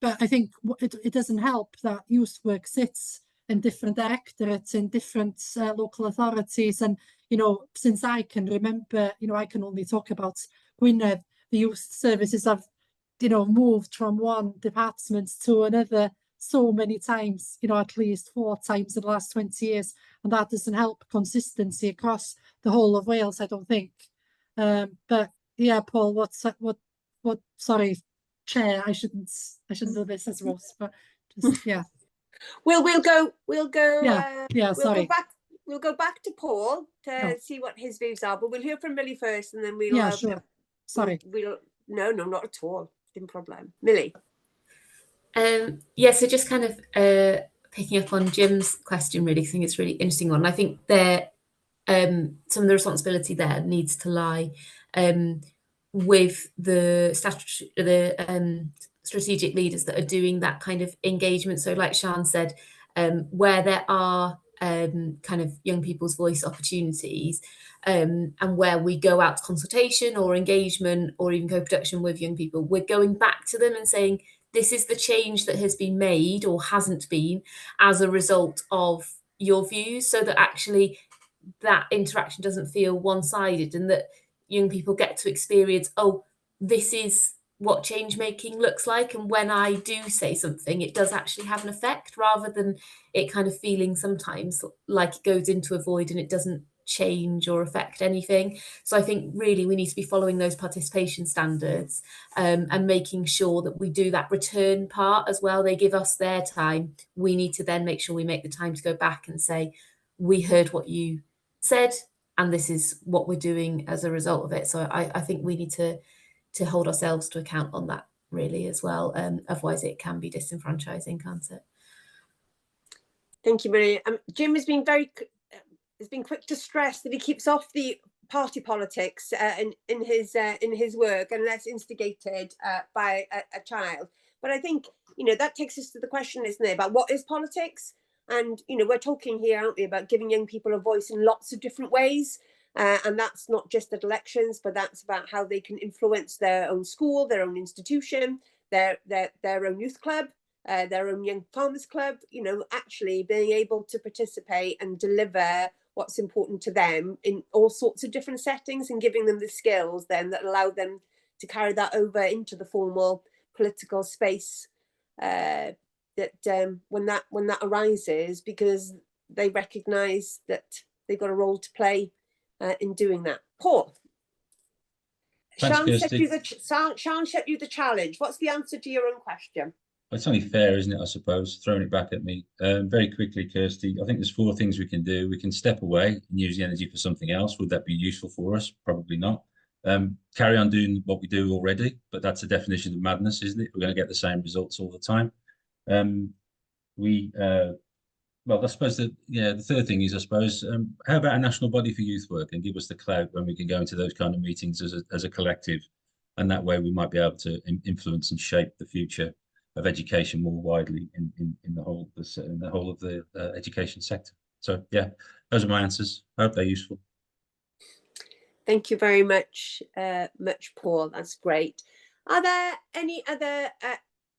I think it doesn't help that youth work sits in different directorates, in different local authorities. And, since I can remember, I can only talk about Gwynedd, the youth services have, moved from one department to another so many times, at least 4 times in the last 20 years. And that doesn't help consistency across the whole of Wales, I don't think. But yeah, Paul, sorry, Chair, I shouldn't do this as Ross, but just, yeah. We'll go sorry. We'll go back to Paul to see what his views are, but we'll hear from Millie first, and then we'll. Yeah, sure. Sorry. No, not at all. No problem. Millie. So just kind of picking up on Jim's question, really, I think it's a really interesting one. I think there some of the responsibility there needs to lie with the strategic leaders that are doing that kind of engagement. So like Sian said, where there are kind of young people's voice opportunities, and where we go out to consultation or engagement or even co-production with young people, we're going back to them and saying, this is the change that has been made or hasn't been as a result of your views, so that actually that interaction doesn't feel one-sided, and that young people get to experience, oh, this is what change making looks like, and when I do say something, it does actually have an effect, rather than it kind of feeling sometimes like it goes into a void and it doesn't change or affect anything. So I think really we need to be following those participation standards, and making sure that we do that return part as well. They give us their time, we need to then make sure we make the time to go back and say, we heard what you said and this is what we're doing as a result of it. So I think we need to hold ourselves to account on that really as well. Otherwise it can be disenfranchising, can't it? Thank you, Maria. Jim has been quick to stress that he keeps off the party politics in his work unless instigated by a child. But I think, you know, that takes us to the question, isn't it, about what is politics? And, you know, we're talking here, aren't we, about giving young people a voice in lots of different ways. And that's not just at elections, but that's about how they can influence their own school, their own institution, their own youth club, their own young farmers club, you know, actually being able to participate and deliver what's important to them in all sorts of different settings, and giving them the skills then that allow them to carry that over into the formal political space when that arises, because they recognise that they've got a role to play in doing that. Paul, Sean set you the challenge. What's the answer to your own question? It's only fair, isn't it, I suppose, throwing it back at me. Very quickly, Kirsty, I think there's 4 things we can do. We can step away and use the energy for something else. Would that be useful for us? Probably not. Carry on doing what we do already, but that's the definition of madness, isn't it? We're going to get the same results all the time. Well, I suppose the third thing is, I suppose, how about a national body for youth work, and give us the clout when we can go into those kind of meetings as a collective, and that way we might be able to influence and shape the future of education more widely in the whole of the education sector. So yeah, those are my answers. I hope they're useful. Thank you very much, Paul. That's great. Are there any other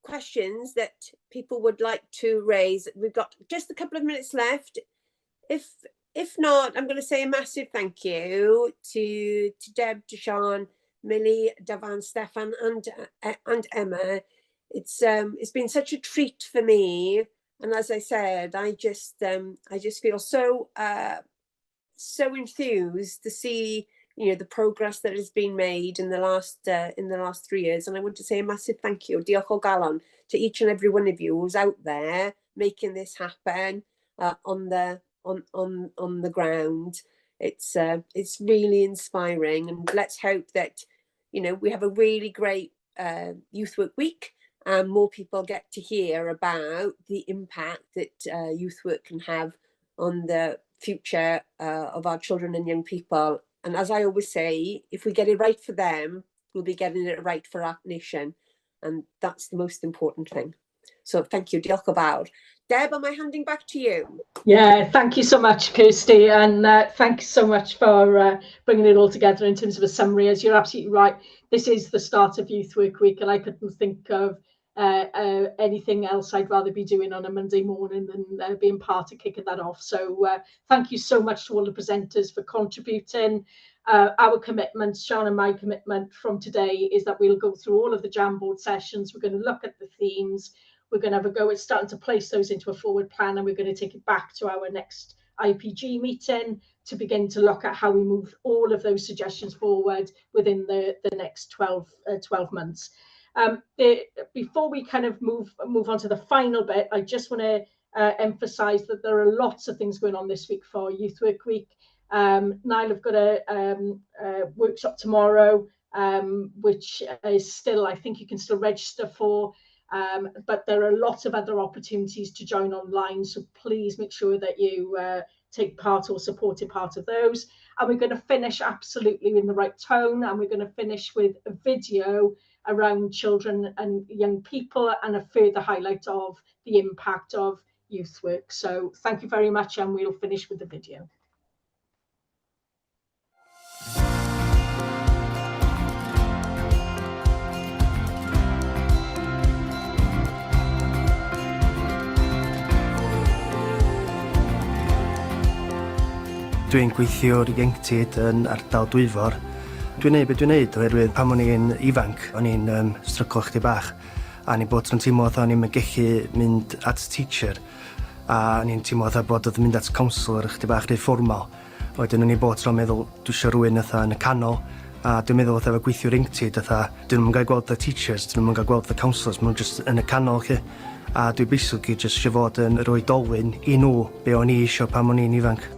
questions that people would like to raise? We've got just a couple of minutes left. If not, I'm going to say a massive thank you to Deb, to Sean, Millie, Davan, Stefan, and Emma. It's been such a treat for me, and as I said, I just feel so enthused to see, you know, the progress that has been made in the last 3 years. And I want to say a massive thank you, diolch o galon, to each and every one of you who's out there making this happen on the ground. It's really inspiring, and let's hope that, you know, we have a really great Youth Work Week, and more people get to hear about the impact that youth work can have on the future of our children and young people. And as I always say, if we get it right for them, we'll be getting it right for our nation. And that's the most important thing. So thank you, diolch yn fawr. Deb, am I handing back to you? Yeah, thank you so much, Kirsty, and thank you so much for bringing it all together in terms of a summary. As you're absolutely right, this is the start of Youth Work Week, and I couldn't think of anything else I'd rather be doing on a Monday morning than being part of kicking that off. So thank you so much to all the presenters for contributing. Our commitment, Sean and my commitment from today, is that we'll go through all of the Jamboard sessions. We're going to look at the themes. We're going to have a go at starting to place those into a forward plan, and we're going to take it back to our next IPG meeting to begin to look at how we move all of those suggestions forward within the next 12 months. Before we kind of move on to the final bit, I just want to emphasise that there are lots of things going on this week for Youth Work Week. Niall have got a workshop tomorrow, which is still, I think you can still register for, but there are lots of other opportunities to join online, so please make sure that you take part or support a part of those. And we're going to finish absolutely in the right tone, and we're going to finish with a video around children and young people, and a further highlight of the impact of youth work. So thank you very much, and we'll finish with the video. Dwi'n gweithio'r ieuenctid yn ardal Dwyfor. Dwi'n neud beth dwi'n neud oherwydd pan o'n i'n ifanc, o'n i'n stryglo chdi bach, a ni'n bod yn teimlo fatha o'n i'n gallu mynd at teacher, a o'n i'n teimlo fatha bod oedd yn mynd at counsellor chdi bach rhy fformal. Wedyn o'n i'n bod tro'n meddwl dwi isio rhywun fatha yn y canol, a dwi'n meddwl fatha efo gweithio'r ieuenctid fatha, dyn nhw'n gael gweld the teachers, dyn nhw'n gael gweld the counsellors, maen nhw jyst yn y canol chi. A dwi basically jyst eisiau fod yn rhoi dolwyn i nhw be o'n i eisiau pan o'n i'n ifanc.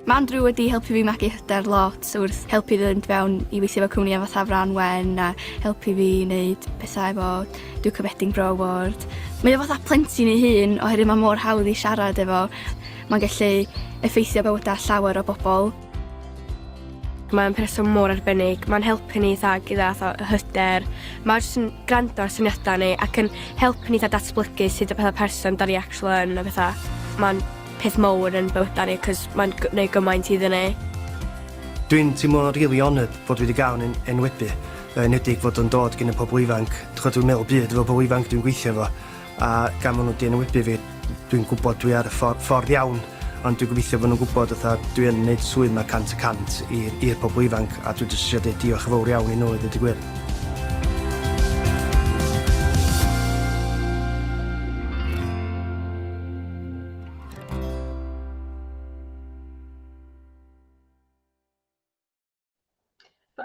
Mae Andrew wedi helpu fi magu hyder lot wrth helpu fynd fewn i weithio efo cwmnïau fatha Fran Wen a helpu fi wneud pethau efo Do Committing Broward. Mae o fatha plentyn ei hun oherwydd mae mor hawdd i siarad efo. Mae'n gallu effeithio bywydau llawer o bobl. Mae'n person mor arbennig, mae'n helpu ni gyda hyder. Mae'n jyst yn gwrando ar syniadau ni ac yn helpu ni datblygu sut y pethau person da ni actually yn a bethau. Mae'n peth mowr yn bywydau ni, cos mae'n gwneud gymaint iddyn ni. Dwi'n teimlo'n really honoured fod wedi gael yn enwebu, enwedig fod yn dod gen y pobl ifanc. Dwi'n meddwl byd efo pobl ifanc dwi'n gweithio efo, a gan maen nhw wedi enwebu fi, dwi'n gwybod dwi ar y ffordd iawn, ond dwi'n gobeithio bod nhw'n gwybod dwi yn gwneud swydd yma 100% i'r pobl ifanc, a dwi'n jyst eisiau dweud diolch yn fawr iawn i nhw, dweud y gwir.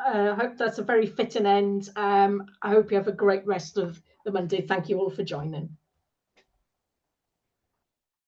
I hope that's a very fitting end. I hope you have a great rest of the Monday. Thank you all for joining.